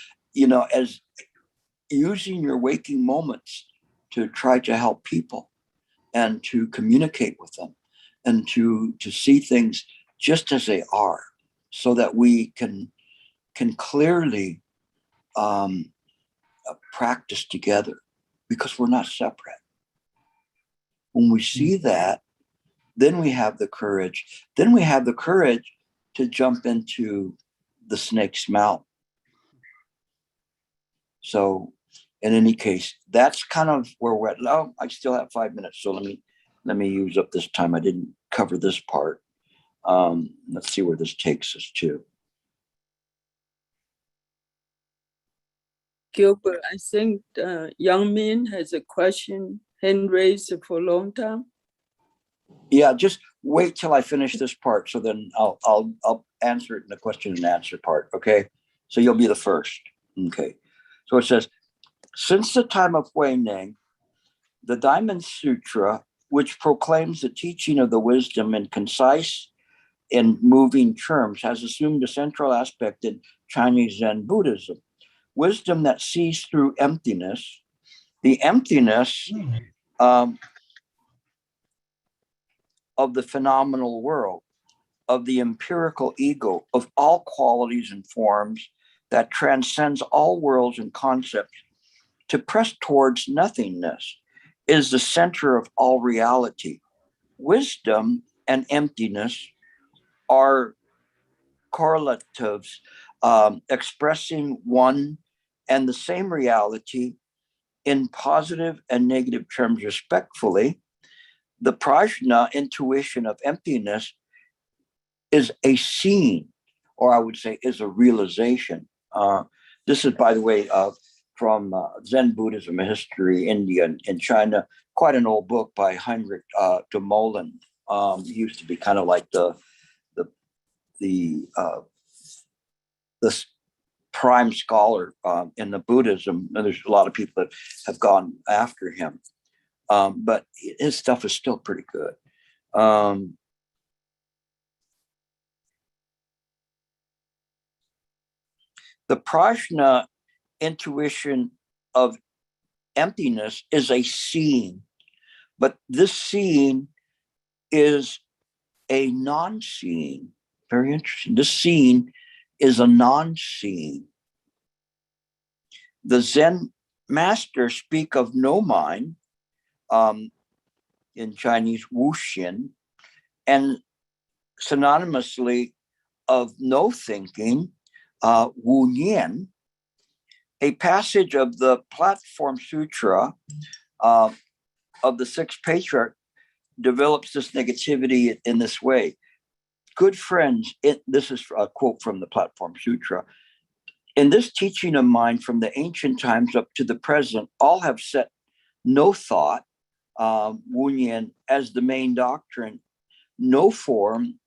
as using your waking moments to try to help people and to communicate with them and to see things just as they are, so that we can clearly practice together, because we're not separate. When we see that, then we have the courage. Then we have the courage to jump into the snake's mouth. So in any case, that's kind of where we're at. Now, I still have 5 minutes, so let me use up this time. I didn't cover this part. Let's see where this takes us to. Gilbert, I think Young Min has a question, hand raised for a long time. Yeah, just wait till I finish this part, so then I'll answer it in the question and answer part. Okay, so you'll be the first. Okay, so it says, since the time of Huineng, the Diamond Sutra, which proclaims the teaching of the wisdom in concise and moving terms, has assumed a central aspect in Chinese Zen Buddhism. Wisdom that sees through emptiness, the emptiness of the phenomenal world, of the empirical ego, of all qualities and forms, that transcends all worlds and concepts, to press towards nothingness, is the center of all reality. Wisdom and emptiness are correlatives, expressing one and the same reality in positive and negative terms respectfully. The prajna, intuition of emptiness, is a seeing, or I would say is a realization. This is, by the way, from Zen Buddhism, a history, India and China, quite an old book by Heinrich de Molen. He used to be kind of like the prime scholar in the Buddhism. And there's a lot of people that have gone after him, but his stuff is still pretty good. The prajna, intuition of emptiness, is a seeing, but this seeing is a non-seeing. Very interesting. This seeing is a non-seeing. The Zen masters speak of no mind, in Chinese wuxin, and synonymously of no thinking, wu nian. A passage of the Platform Sutra of the Sixth Patriarch develops this negativity in this way. Good friends, this is a quote from the Platform Sutra. In this teaching of mine from the ancient times up to the present, all have set no thought, wu nian, as the main doctrine, no form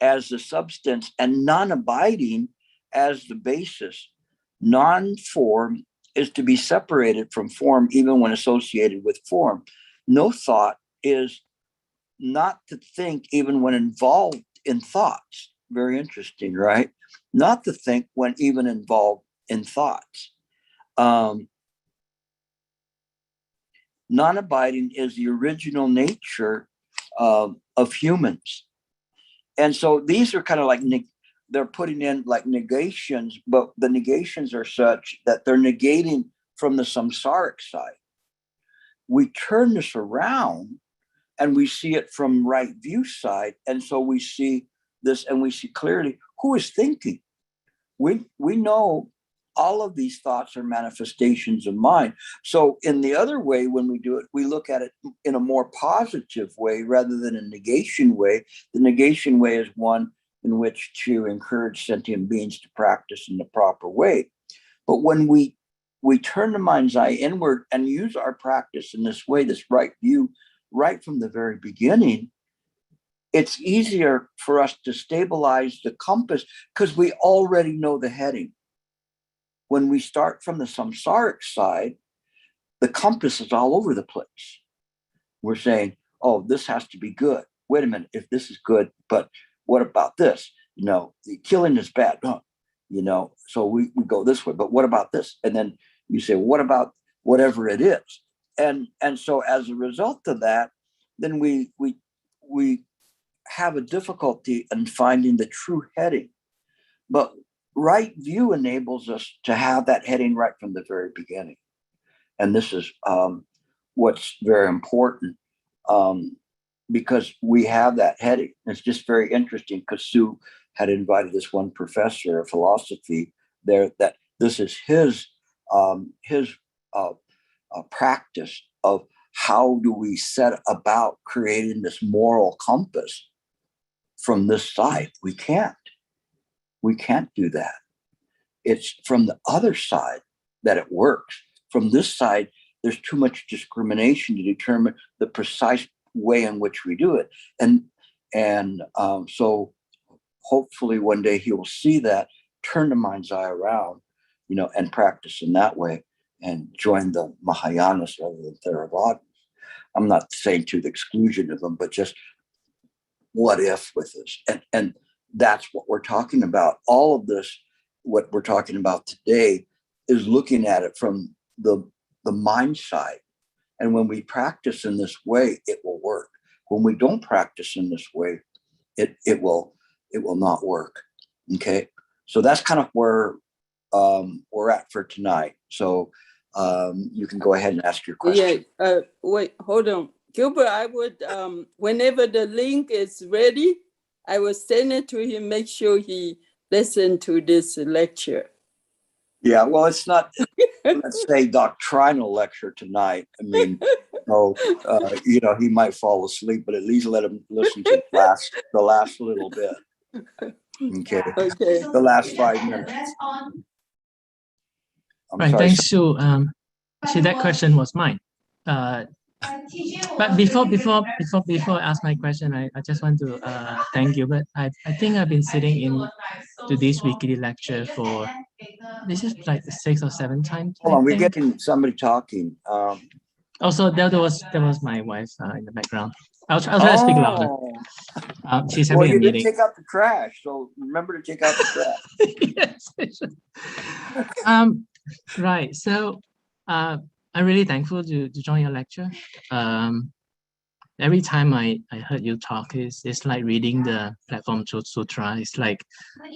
as the substance, and non-abiding as the basis. Non-form is to be separated from form even when associated with form. No thought is not to think even when involved in thoughts. Very interesting, right? Not to think when even involved in thoughts. non-abiding is the original nature of humans. And so these are kind of like, they're putting in like negations, but the negations are such that they're negating from the samsaric side. We turn this around and we see it from right view side. And so we see this and we see clearly who is thinking. We know all of these thoughts are manifestations of mind. So in the other way, when we do it, we look at it in a more positive way rather than a negation way. The negation way is one in which to encourage sentient beings to practice in the proper way. But when we turn the mind's eye inward and use our practice in this way, this right view, right from the very beginning, it's easier for us to stabilize the compass because we already know the heading. When we start from the samsaric side, the compass is all over the place. We're saying, oh, this has to be good. Wait a minute, if this is good, but what about this? The killing is bad, huh? So we go this way, but what about this? And then you say, what about whatever it is? And so as a result of that, then we have a difficulty in finding the true heading. But right view enables us to have that heading right from the very beginning. And this is what's very important because we have that heading. It's just very interesting because Sue had invited this one professor of philosophy there that this is his practice of how do we set about creating this moral compass from this side. We can't do that. It's from the other side that it works. From this side, there's too much discrimination to determine the precise way in which we do it. And so hopefully one day he will see that, turn the mind's eye around, and practice in that way and join the Mahayanas rather than Theravada. I'm not saying to the exclusion of them, but just what if with this? And that's what we're talking about. All of this, what we're talking about today, is looking at it from the mind side. And when we practice in this way, it will work. When we don't practice in this way, it will not work. Okay, so that's kind of where we're at for tonight. So you can go ahead and ask your question. Yeah. Wait, hold on, Gilbert. I would whenever the link is ready, I will send it to him. Make sure he listen to this lecture. Yeah, well, it's not, let's say, doctrinal lecture tonight. I mean, he might fall asleep, but at least let him listen to the last little bit. Okay. The last 5 minutes. Right. Sorry. Thanks, Sue. See, that question was mine. But before I ask my question, I just want to thank Gilbert. I think I've been sitting in to this weekly lecture for this is like the 6th or 7th time. Hold on, we're getting somebody talking. Also, that was my wife in the background. I'll try to speak louder. She's having a you meeting. didn't take out the trash, so remember to take out the trash. Yes. Right. So I'm really thankful to join your lecture. Every time I heard you talk, it's like reading the Platform Truth Sutra. It's like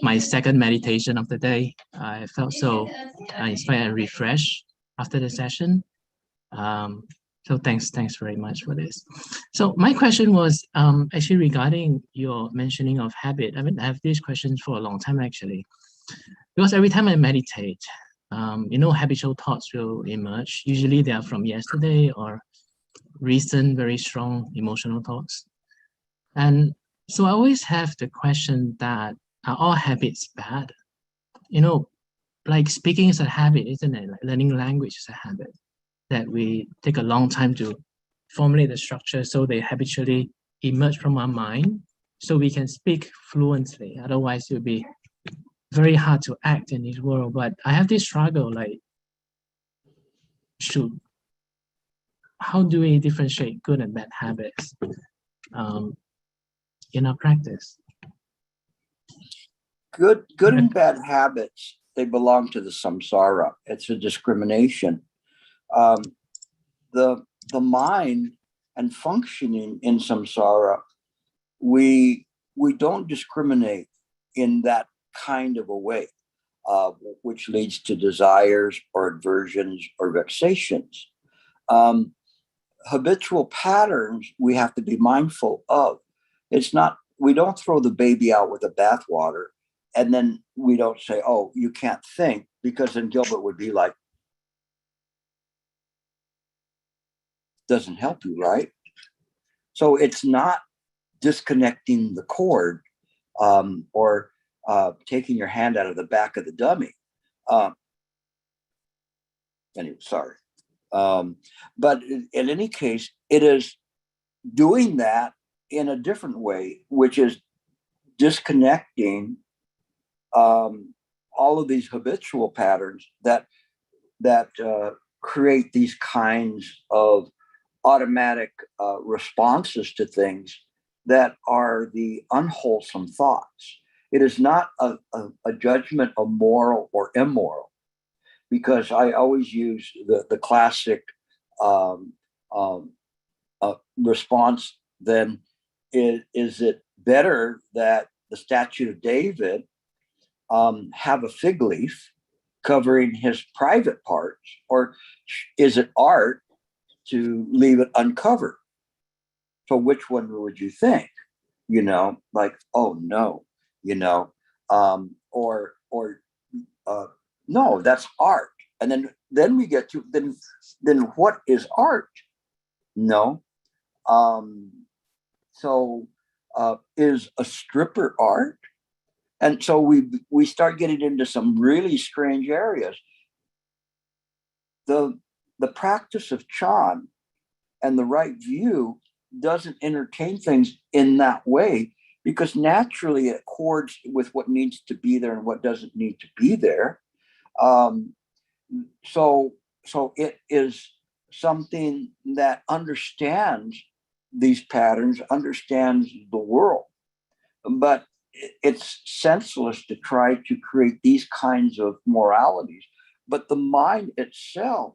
my second meditation of the day. I felt so inspired and refreshed after the session. So thanks very much for this. So my question was actually regarding your mentioning of habit. I have these questions for a long time actually, because every time I meditate, habitual thoughts will emerge. Usually they are from yesterday or recent, very strong emotional thoughts. And so I always have the question that, are all habits bad? Like speaking is a habit, isn't it? Like learning language is a habit that we take a long time to formulate the structure so they habitually emerge from our mind so we can speak fluently. Otherwise, it would be very hard to act in this world. But I have this struggle, like, how do we differentiate good and bad habits in our practice? Good and bad habits they belong to the samsara. It's a discrimination. The mind and functioning in samsara, we don't discriminate in that kind of a way, which leads to desires or aversions or vexations. Habitual patterns we have to be mindful of. It's not, we don't throw the baby out with the bathwater, and then we don't say, oh, you can't think, because then Gilbert would be like, doesn't help you, right? So it's not disconnecting the cord, or taking your hand out of the back of the dummy. Anyway, sorry. But in any case, it is doing that in a different way, which is disconnecting all of these habitual patterns that create these kinds of automatic responses to things that are the unwholesome thoughts. It is not a judgment of moral or immoral, because I always use the classic response. Then is it better that the statue of David have a fig leaf covering his private parts, or is it art to leave it uncovered? So which one would you think? Like, oh no, or no, that's art. And then we get to then what is art? No. So is a stripper art? And so we start getting into some really strange areas. The practice of Chan and the right view doesn't entertain things in that way, because naturally it accords with what needs to be there and what doesn't need to be there. So it is something that understands these patterns, understands the world, but it's senseless to try to create these kinds of moralities. But the mind itself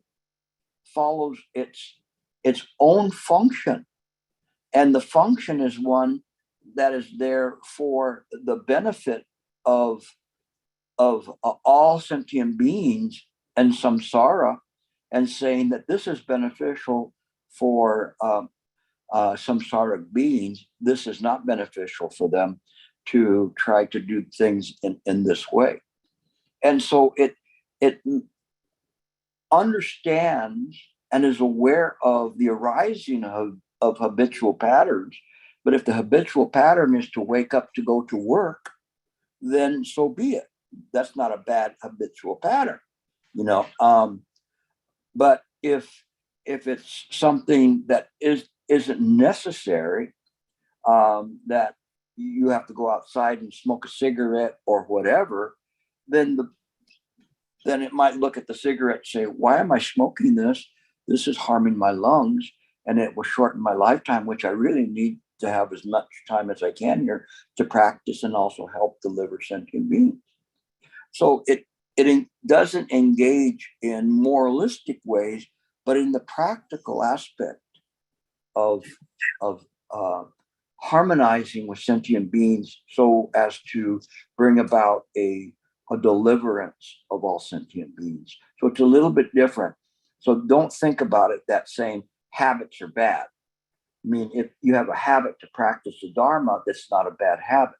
follows its own function, and the function is one that is there for the benefit of all sentient beings and samsara, and saying that this is beneficial for samsaric beings. This is not beneficial for them to try to do things in this way. And so it understands and is aware of the arising of habitual patterns. But if the habitual pattern is to wake up to go to work, then so be it. That's not a bad habitual pattern, but if it's something that isn't necessary, that you have to go outside and smoke a cigarette or whatever, then it might look at the cigarette and say, why am I smoking this? This is harming my lungs, and it will shorten my lifetime, which I really need to have as much time as I can here to practice and also help deliver sentient beings. So it doesn't engage in moralistic ways, but in the practical aspect of harmonizing with sentient beings so as to bring about a deliverance of all sentient beings. So it's a little bit different. So don't think about it that saying habits are bad. I mean, if you have a habit to practice the Dharma, that's not a bad habit.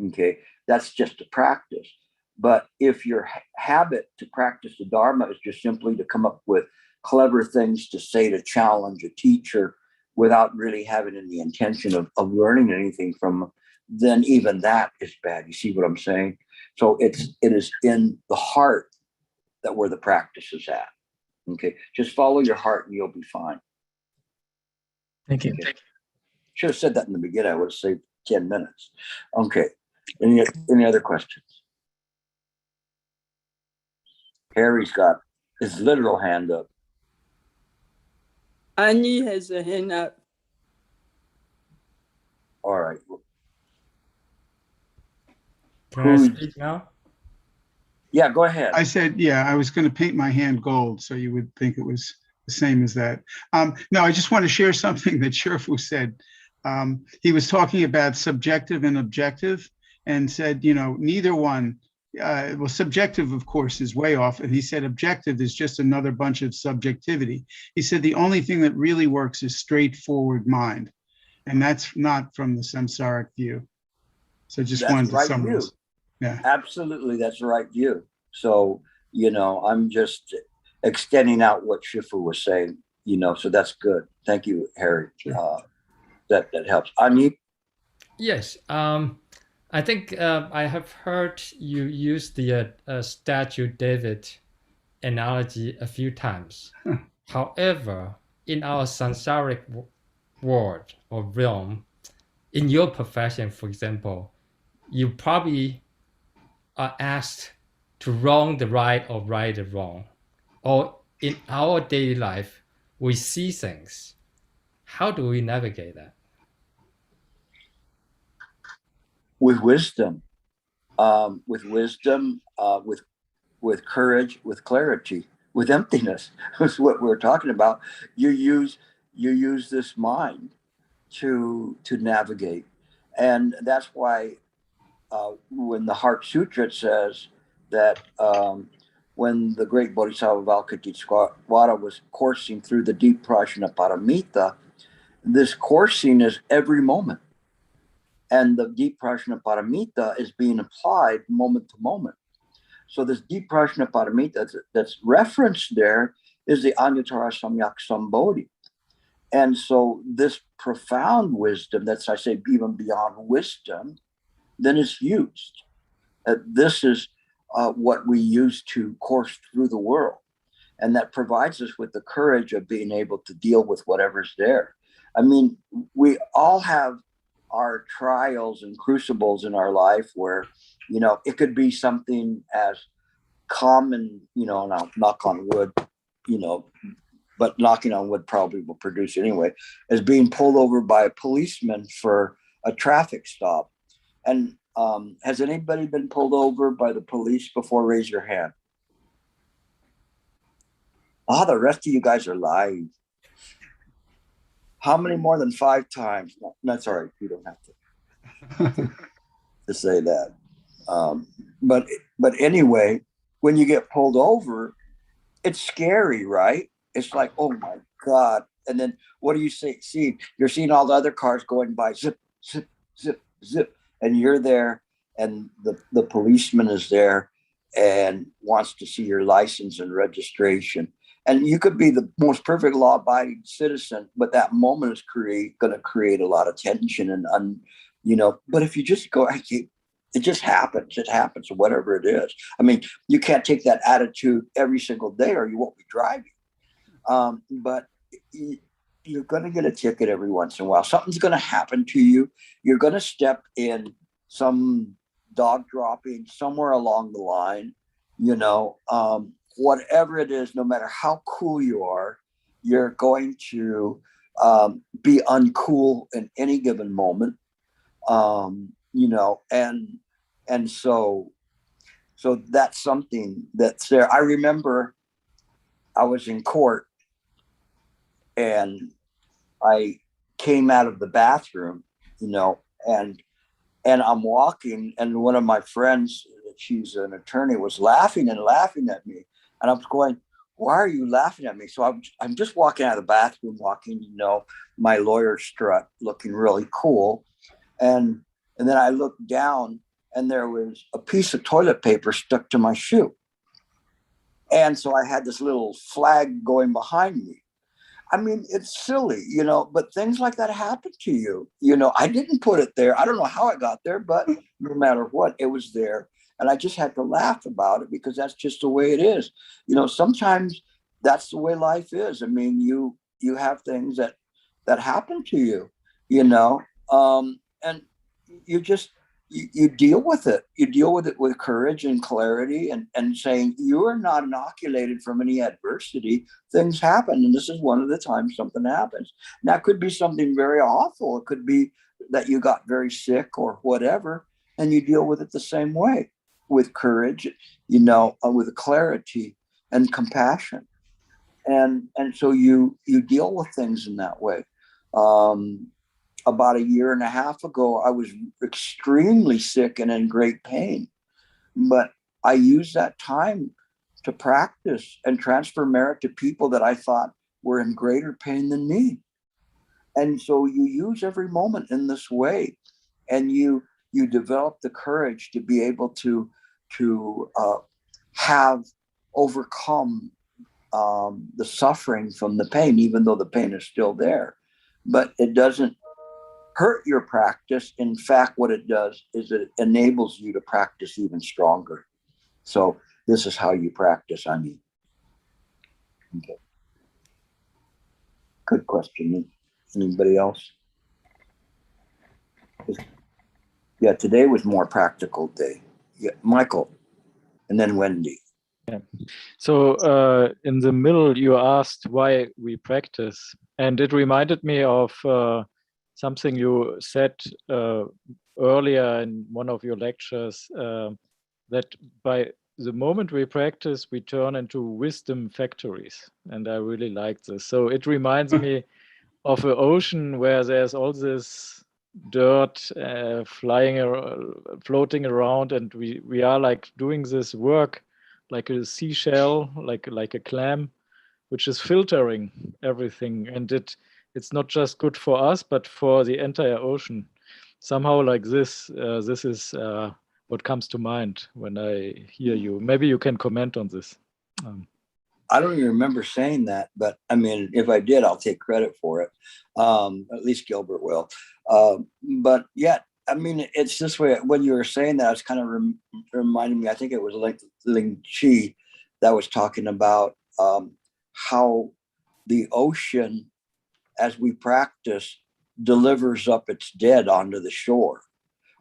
Okay, that's just a practice. But if your habit to practice the Dharma is just simply to come up with clever things to say to challenge a teacher without really having any intention of learning anything from them, then even that is bad. You see what I'm saying? So it is in the heart that where the practice is at. Okay, just follow your heart and you'll be fine. Thank you. Okay. Should have said that in the beginning. I would have saved 10 minutes. Okay. Any other questions? Harry's got his literal hand up. Annie has a hand up. All right. Can I speak now? Yeah, go ahead. I said, yeah, I was going to paint my hand gold, so you would think it was the same as that. No, I just want to share something that Sherfu said. He was talking about subjective and objective and said, neither one, well, subjective, of course, is way off. And he said objective is just another bunch of subjectivity. He said the only thing that really works is straightforward mind. And that's not from the samsaric view. So just That's wanted to right summarize. view. Yeah. Absolutely, that's the right view. So, I'm just extending out what Shifu was saying, so that's good. Thank you, Harry. Sure. That helps. Ani? Yes. I think I have heard you use the statue David analogy a few times. However, in our samsaric world or realm, in your profession, for example, you probably are asked to wrong the right or right the wrong. Or in our daily life, we see things. How do we navigate that? With wisdom, with courage, with clarity, with emptiness. That's what we're talking about. You use this mind to navigate, and that's why when the Heart Sutra says that when the great Bodhisattva Valkitesvara was coursing through the deep prajna paramita, this coursing is every moment. And the deep prajna paramita is being applied moment to moment. So this deep prajna paramita that's referenced there is the Anuttara Samyak Sambodhi. And so this profound wisdom, that's, I say, even beyond wisdom, then is used. This is what we use to course through the world. And that provides us with the courage of being able to deal with whatever's there. I mean, we all have our trials and crucibles in our life where, it could be something as common, and I'll knock on wood, but knocking on wood probably will produce anyway, as being pulled over by a policeman for a traffic stop. And has anybody been pulled over by the police before? Raise your hand. The rest of you guys are lying. How many more than 5 times? No, that's all right. You don't have to say that. But anyway, when you get pulled over, it's scary, right? It's like, oh my God. And then what do you see? You're seeing all the other cars going by, zip, zip, zip, zip. And you're there, and the policeman is there and wants to see your license and registration. And you could be the most perfect law-abiding citizen, but that moment is going to create a lot of tension and but if you just go, it just happens. It happens, whatever it is. I mean, you can't take that attitude every single day or you won't be driving. But you're going to get a ticket every once in a while. Something's going to happen to you. You're going to step in some dog dropping somewhere along the line, whatever it is, no matter how cool you are, you're going to be uncool in any given moment. And so that's something that's there. I remember I was in court and I came out of the bathroom, and I'm walking, and one of my friends, she's an attorney, was laughing at me. And I was going, why are you laughing at me? So I'm just walking out of the bathroom, my lawyer strut, looking really cool. And then I looked down and there was a piece of toilet paper stuck to my shoe. And so I had this little flag going behind me. I mean, it's silly, but things like that happen to you. I didn't put it there. I don't know how it got there, but no matter what, it was there. And I just had to laugh about it because that's just the way it is. Sometimes that's the way life is. I mean, you have things that happen to you, and you just, you deal with it. You deal with it with courage and clarity and saying you are not inoculated from any adversity. Things happen. And this is one of the times something happens. Now, it could be something very awful. It could be that you got very sick or whatever, and you deal with it the same way. with courage, you know, with clarity and compassion. And so you deal with things in that way. About a year and a half ago, I was extremely sick and in great pain, but I used that time to practice and transfer merit to people that I thought were in greater pain than me. And so you use every moment in this way, and you develop the courage to be able to have overcome the suffering from the pain, even though the pain is still there. But it doesn't hurt your practice. In fact, what it does is it enables you to practice even stronger. So this is how you practice, I mean. Okay. Good question. Anybody else? Yeah, today was more practical day. Yeah, Michael, and then Wendy. Yeah. So in the middle, you asked why we practice, and it reminded me of something you said earlier in one of your lectures, that by the moment we practice, we turn into wisdom factories. And I really like this. So it reminds me of an ocean where there's all this dirt floating around, and we are like doing this work like a seashell, like a clam, which is filtering everything. And it's not just good for us, but for the entire ocean. Somehow like this, this is what comes to mind when I hear you. Maybe you can comment on this. I don't even remember saying that, but I mean, if I did, I'll take credit for it. At least Gilbert will. But yeah, I mean, it's this way. When you were saying that, it's kind of reminding me, I think it was Ling Chi that was talking about how the ocean, as we practice, delivers up its dead onto the shore,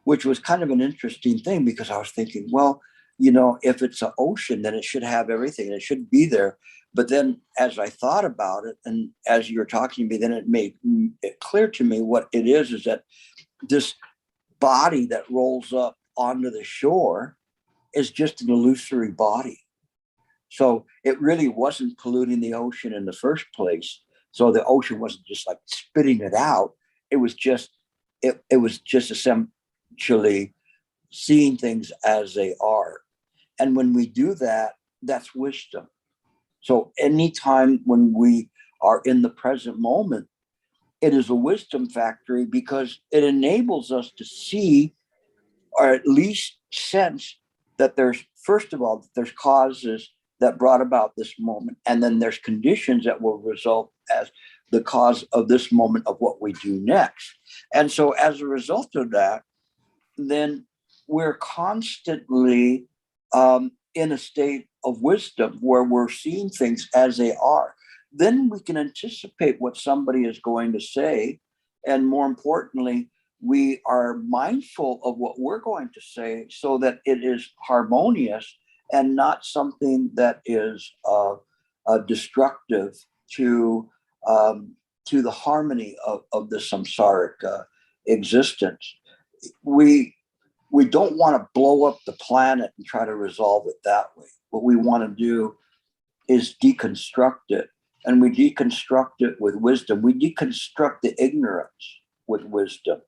which was kind of an interesting thing, because I was thinking, well, you know, if it's an ocean, then it should have everything and it should be there. But then as I thought about it, and as you were talking to me, then it made it clear to me what it is that this body that rolls up onto the shore is just an illusory body. So it really wasn't polluting the ocean in the first place. So the ocean wasn't just like spitting it out. It was just essentially seeing things as they are. And when we do that, that's wisdom. So anytime when we are in the present moment, it is a wisdom factory, because it enables us to see, or at least sense, that there's, first of all, there's causes that brought about this moment, and then there's conditions that will result as the cause of this moment of what we do next. And so as a result of that, then we're constantly in a state of wisdom where we're seeing things as they are. Then we can anticipate what somebody is going to say. And more importantly, we are mindful of what we're going to say so that it is harmonious and not something that is destructive to the harmony of the samsaric existence. We don't want to blow up the planet and try to resolve it that way. What we want to do is deconstruct it, and we deconstruct it with wisdom. We deconstruct the ignorance with wisdom.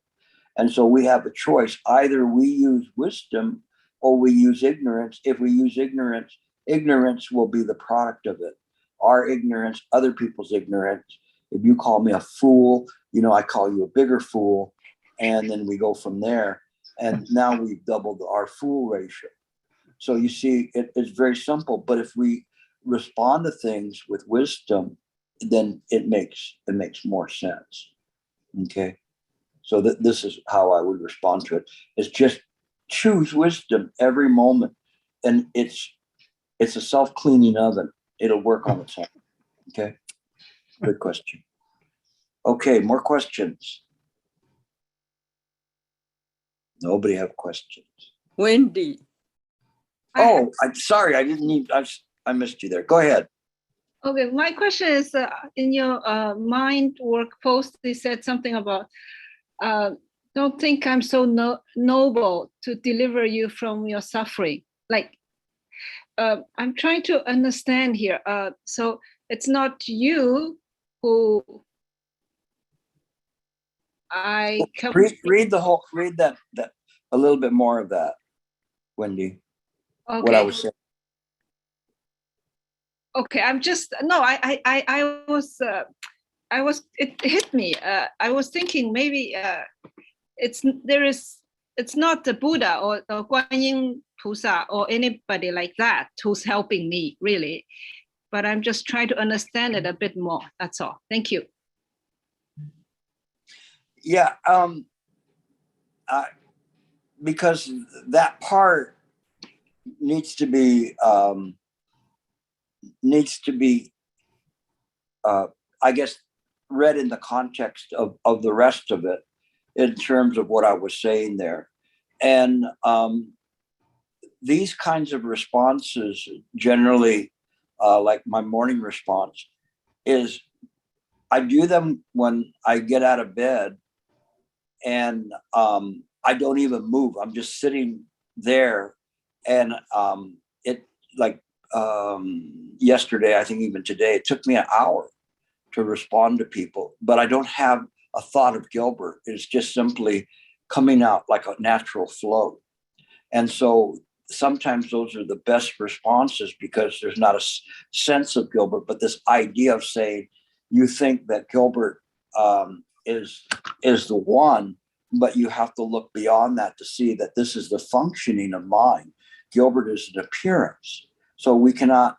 And so we have a choice. Either we use wisdom or we use ignorance. If we use ignorance, ignorance will be the product of it. Our ignorance, other people's ignorance. If you call me a fool, you know, I call you a bigger fool, and then we go from there. And now we've doubled our fool ratio. So you see, it's very simple. But if we respond to things with wisdom, then it makes more sense. Okay. So this is how I would respond to it. It's just choose wisdom every moment. And it's a self-cleaning oven. It'll work on its own. Okay. Good question. Okay, more questions. Nobody have questions. Wendy. Oh, I'm sorry. I missed you there. Go ahead. Okay, my question is, in your mind work post, they said something about, don't think I'm so noble to deliver you from your suffering. like, I'm trying to understand here. So it's not you who I come. Read that a little bit more of that, Wendy. Okay. What I was saying. Okay, I'm just no. I was. It hit me. I was thinking maybe it's not the Buddha or the Guanyin Pusa or anybody like that who's helping me really, but I'm just trying to understand it a bit more. That's all. Thank you. Yeah. Because that part needs to be I guess read in the context of the rest of it in terms of what I was saying there. And these kinds of responses generally, like my morning response, is I do them when I get out of bed and I don't even move. I'm just sitting there. And it like yesterday, I think even today, it took me an hour to respond to people, but I don't have a thought of Gilbert. It's just simply coming out like a natural flow. And so sometimes those are the best responses because there's not a sense of Gilbert, but this idea of saying, you think that Gilbert is the one, but you have to look beyond that to see that this is the functioning of mind. Gilbert is an appearance. So we cannot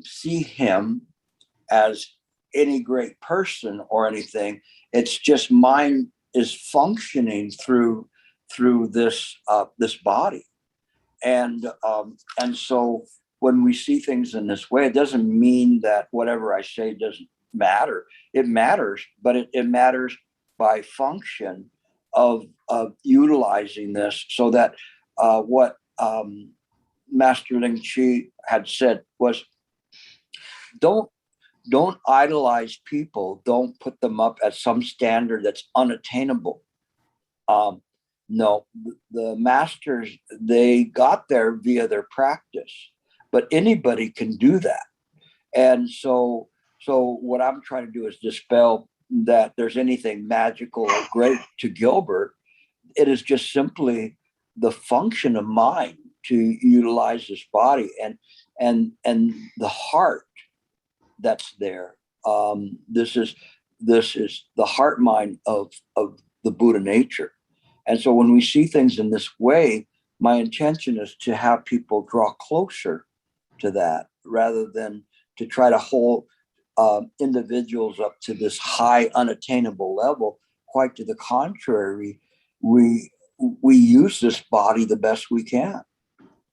see him as any great person or anything. It's just mind is functioning through this body. And so when we see things in this way, it doesn't mean that whatever I say doesn't matter. It matters, but it matters by function of utilizing this so that what Master Ling Chi had said was, don't idolize people. Don't put them up at some standard that's unattainable. No, the masters, they got there via their practice, but anybody can do that. And so what I'm trying to do is dispel that there's anything magical or great to Gilbert. It is just simply the function of mind to utilize this body and the heart that's there. This is the heart mind of the Buddha nature. And so when we see things in this way, my intention is to have people draw closer to that rather than to try to hold individuals up to this high unattainable level. Quite to the contrary, we use this body the best we can.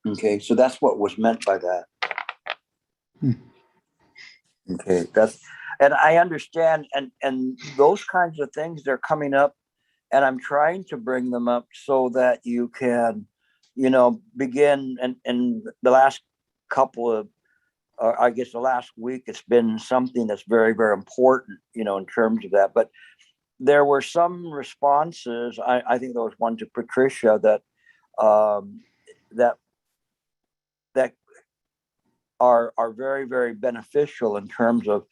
Okay, so that's what was meant by that. Okay, and I understand, and those kinds of things, they're coming up, and I'm trying to bring them up so that you can, begin. And the last couple of, or I guess the last week, it's been something that's very, very important, in terms of that. But there were some responses. I think there was one to Patricia that are very, very beneficial in terms of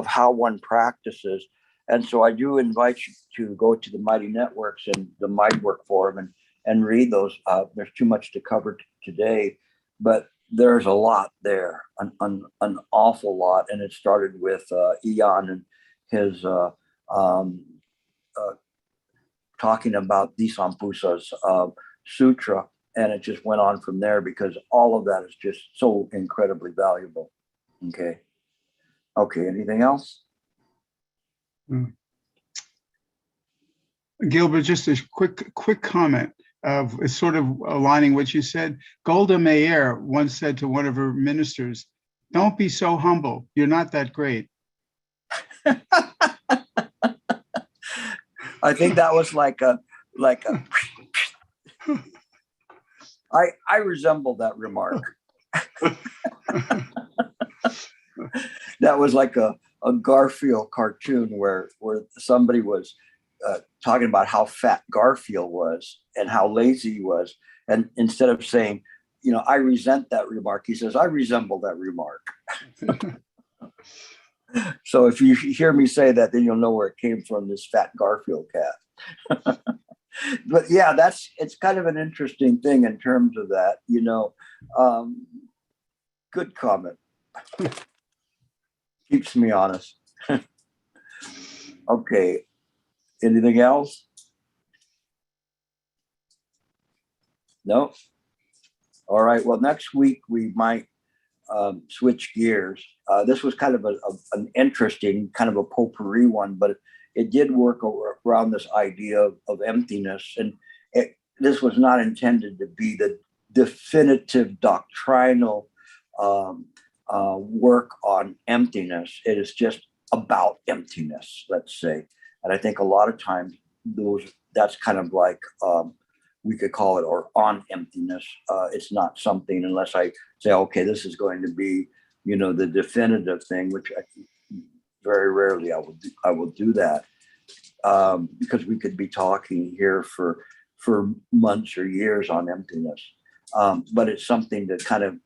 how one practices. And so I do invite you to go to the Mighty Networks and the Mighty Work Forum and read those. There's too much to cover today, but there's a lot there, an awful lot. And it started with Ian and his talking about Disampusa's Sutra. And it just went on from there because all of that is just so incredibly valuable. Okay. Anything else? Gilbert, just a quick comment of sort of aligning what you said. Golda Meir once said to one of her ministers, "Don't be so humble. You're not that great." I think that was like a I resemble that remark. That was like a Garfield cartoon where somebody was talking about how fat Garfield was and how lazy he was. And instead of saying, I resent that remark, he says, I resemble that remark. So if you hear me say that, then you'll know where it came from, this fat Garfield cat. But yeah, it's kind of an interesting thing in terms of that, good comment. Keeps me honest. Okay. Anything else? No? All right. Well, next week we might switch gears. This was kind of an interesting, kind of a potpourri one, but it did work around this idea of emptiness. And this was not intended to be the definitive doctrinal work on emptiness. It is just about emptiness, let's say. And I think a lot of times that's kind of like, we could call it, or on emptiness. It's not something, unless I say, okay, this is going to be, the definitive thing, which very rarely I will do that, because we could be talking here for months or years on emptiness. But it's something to kind of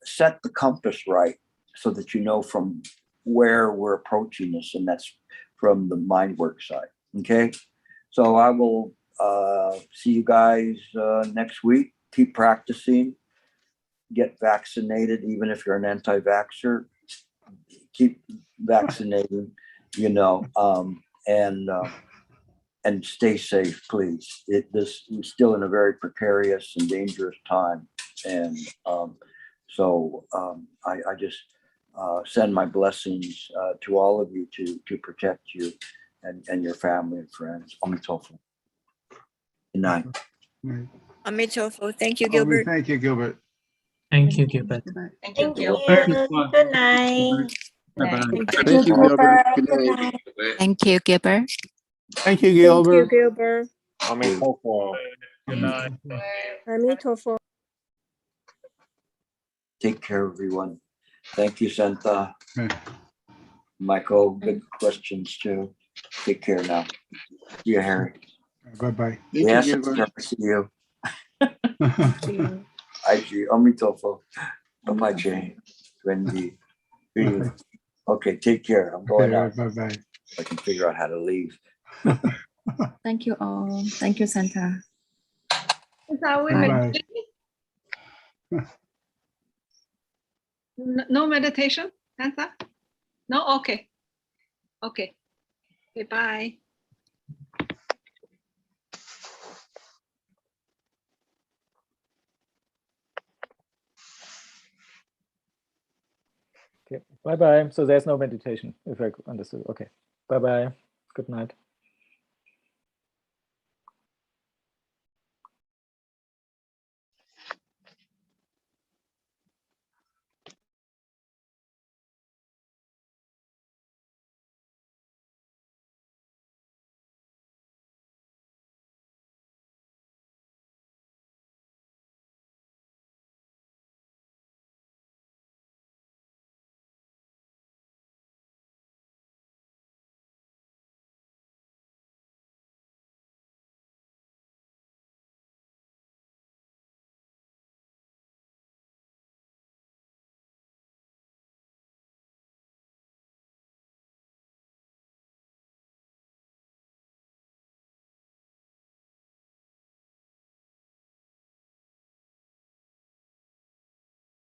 set the compass right, so that from where we're approaching this, and that's from the mind work side. Okay, so I will see you guys next week. Keep practicing. Get vaccinated, even if you're an anti-vaxxer. Keep vaccinating, and stay safe, please. This is still in a very precarious and dangerous time, and so I just send my blessings to all of you to protect you and your family and friends. Om Toph. Good night. Amitofo. Thank you, Gilbert. Thank you, Gilbert. Thank you, Gilbert. Thank you. Good night. Bye-bye. Thank you, Gilbert. Good night. Thank you, Gilbert. Thank you, Thank you, Gilbert. Gilbert. Good night. Amitofo. Take care, everyone. Thank you, Santa. Okay. Michael, good questions too. Take care now. See you, Harry. Bye-bye. Yes, see you. I see. Amitofo. Bye-bye, Jane. Wendy. Okay, take care. I'm going out. Bye-bye. I can figure out how to leave. Thank you all. Thank you, Santa. Bye-bye. No meditation, Santa? No? Okay. Okay. Bye. Okay. Bye-bye. So there's no meditation, if I understood. Okay. Bye-bye. Good night.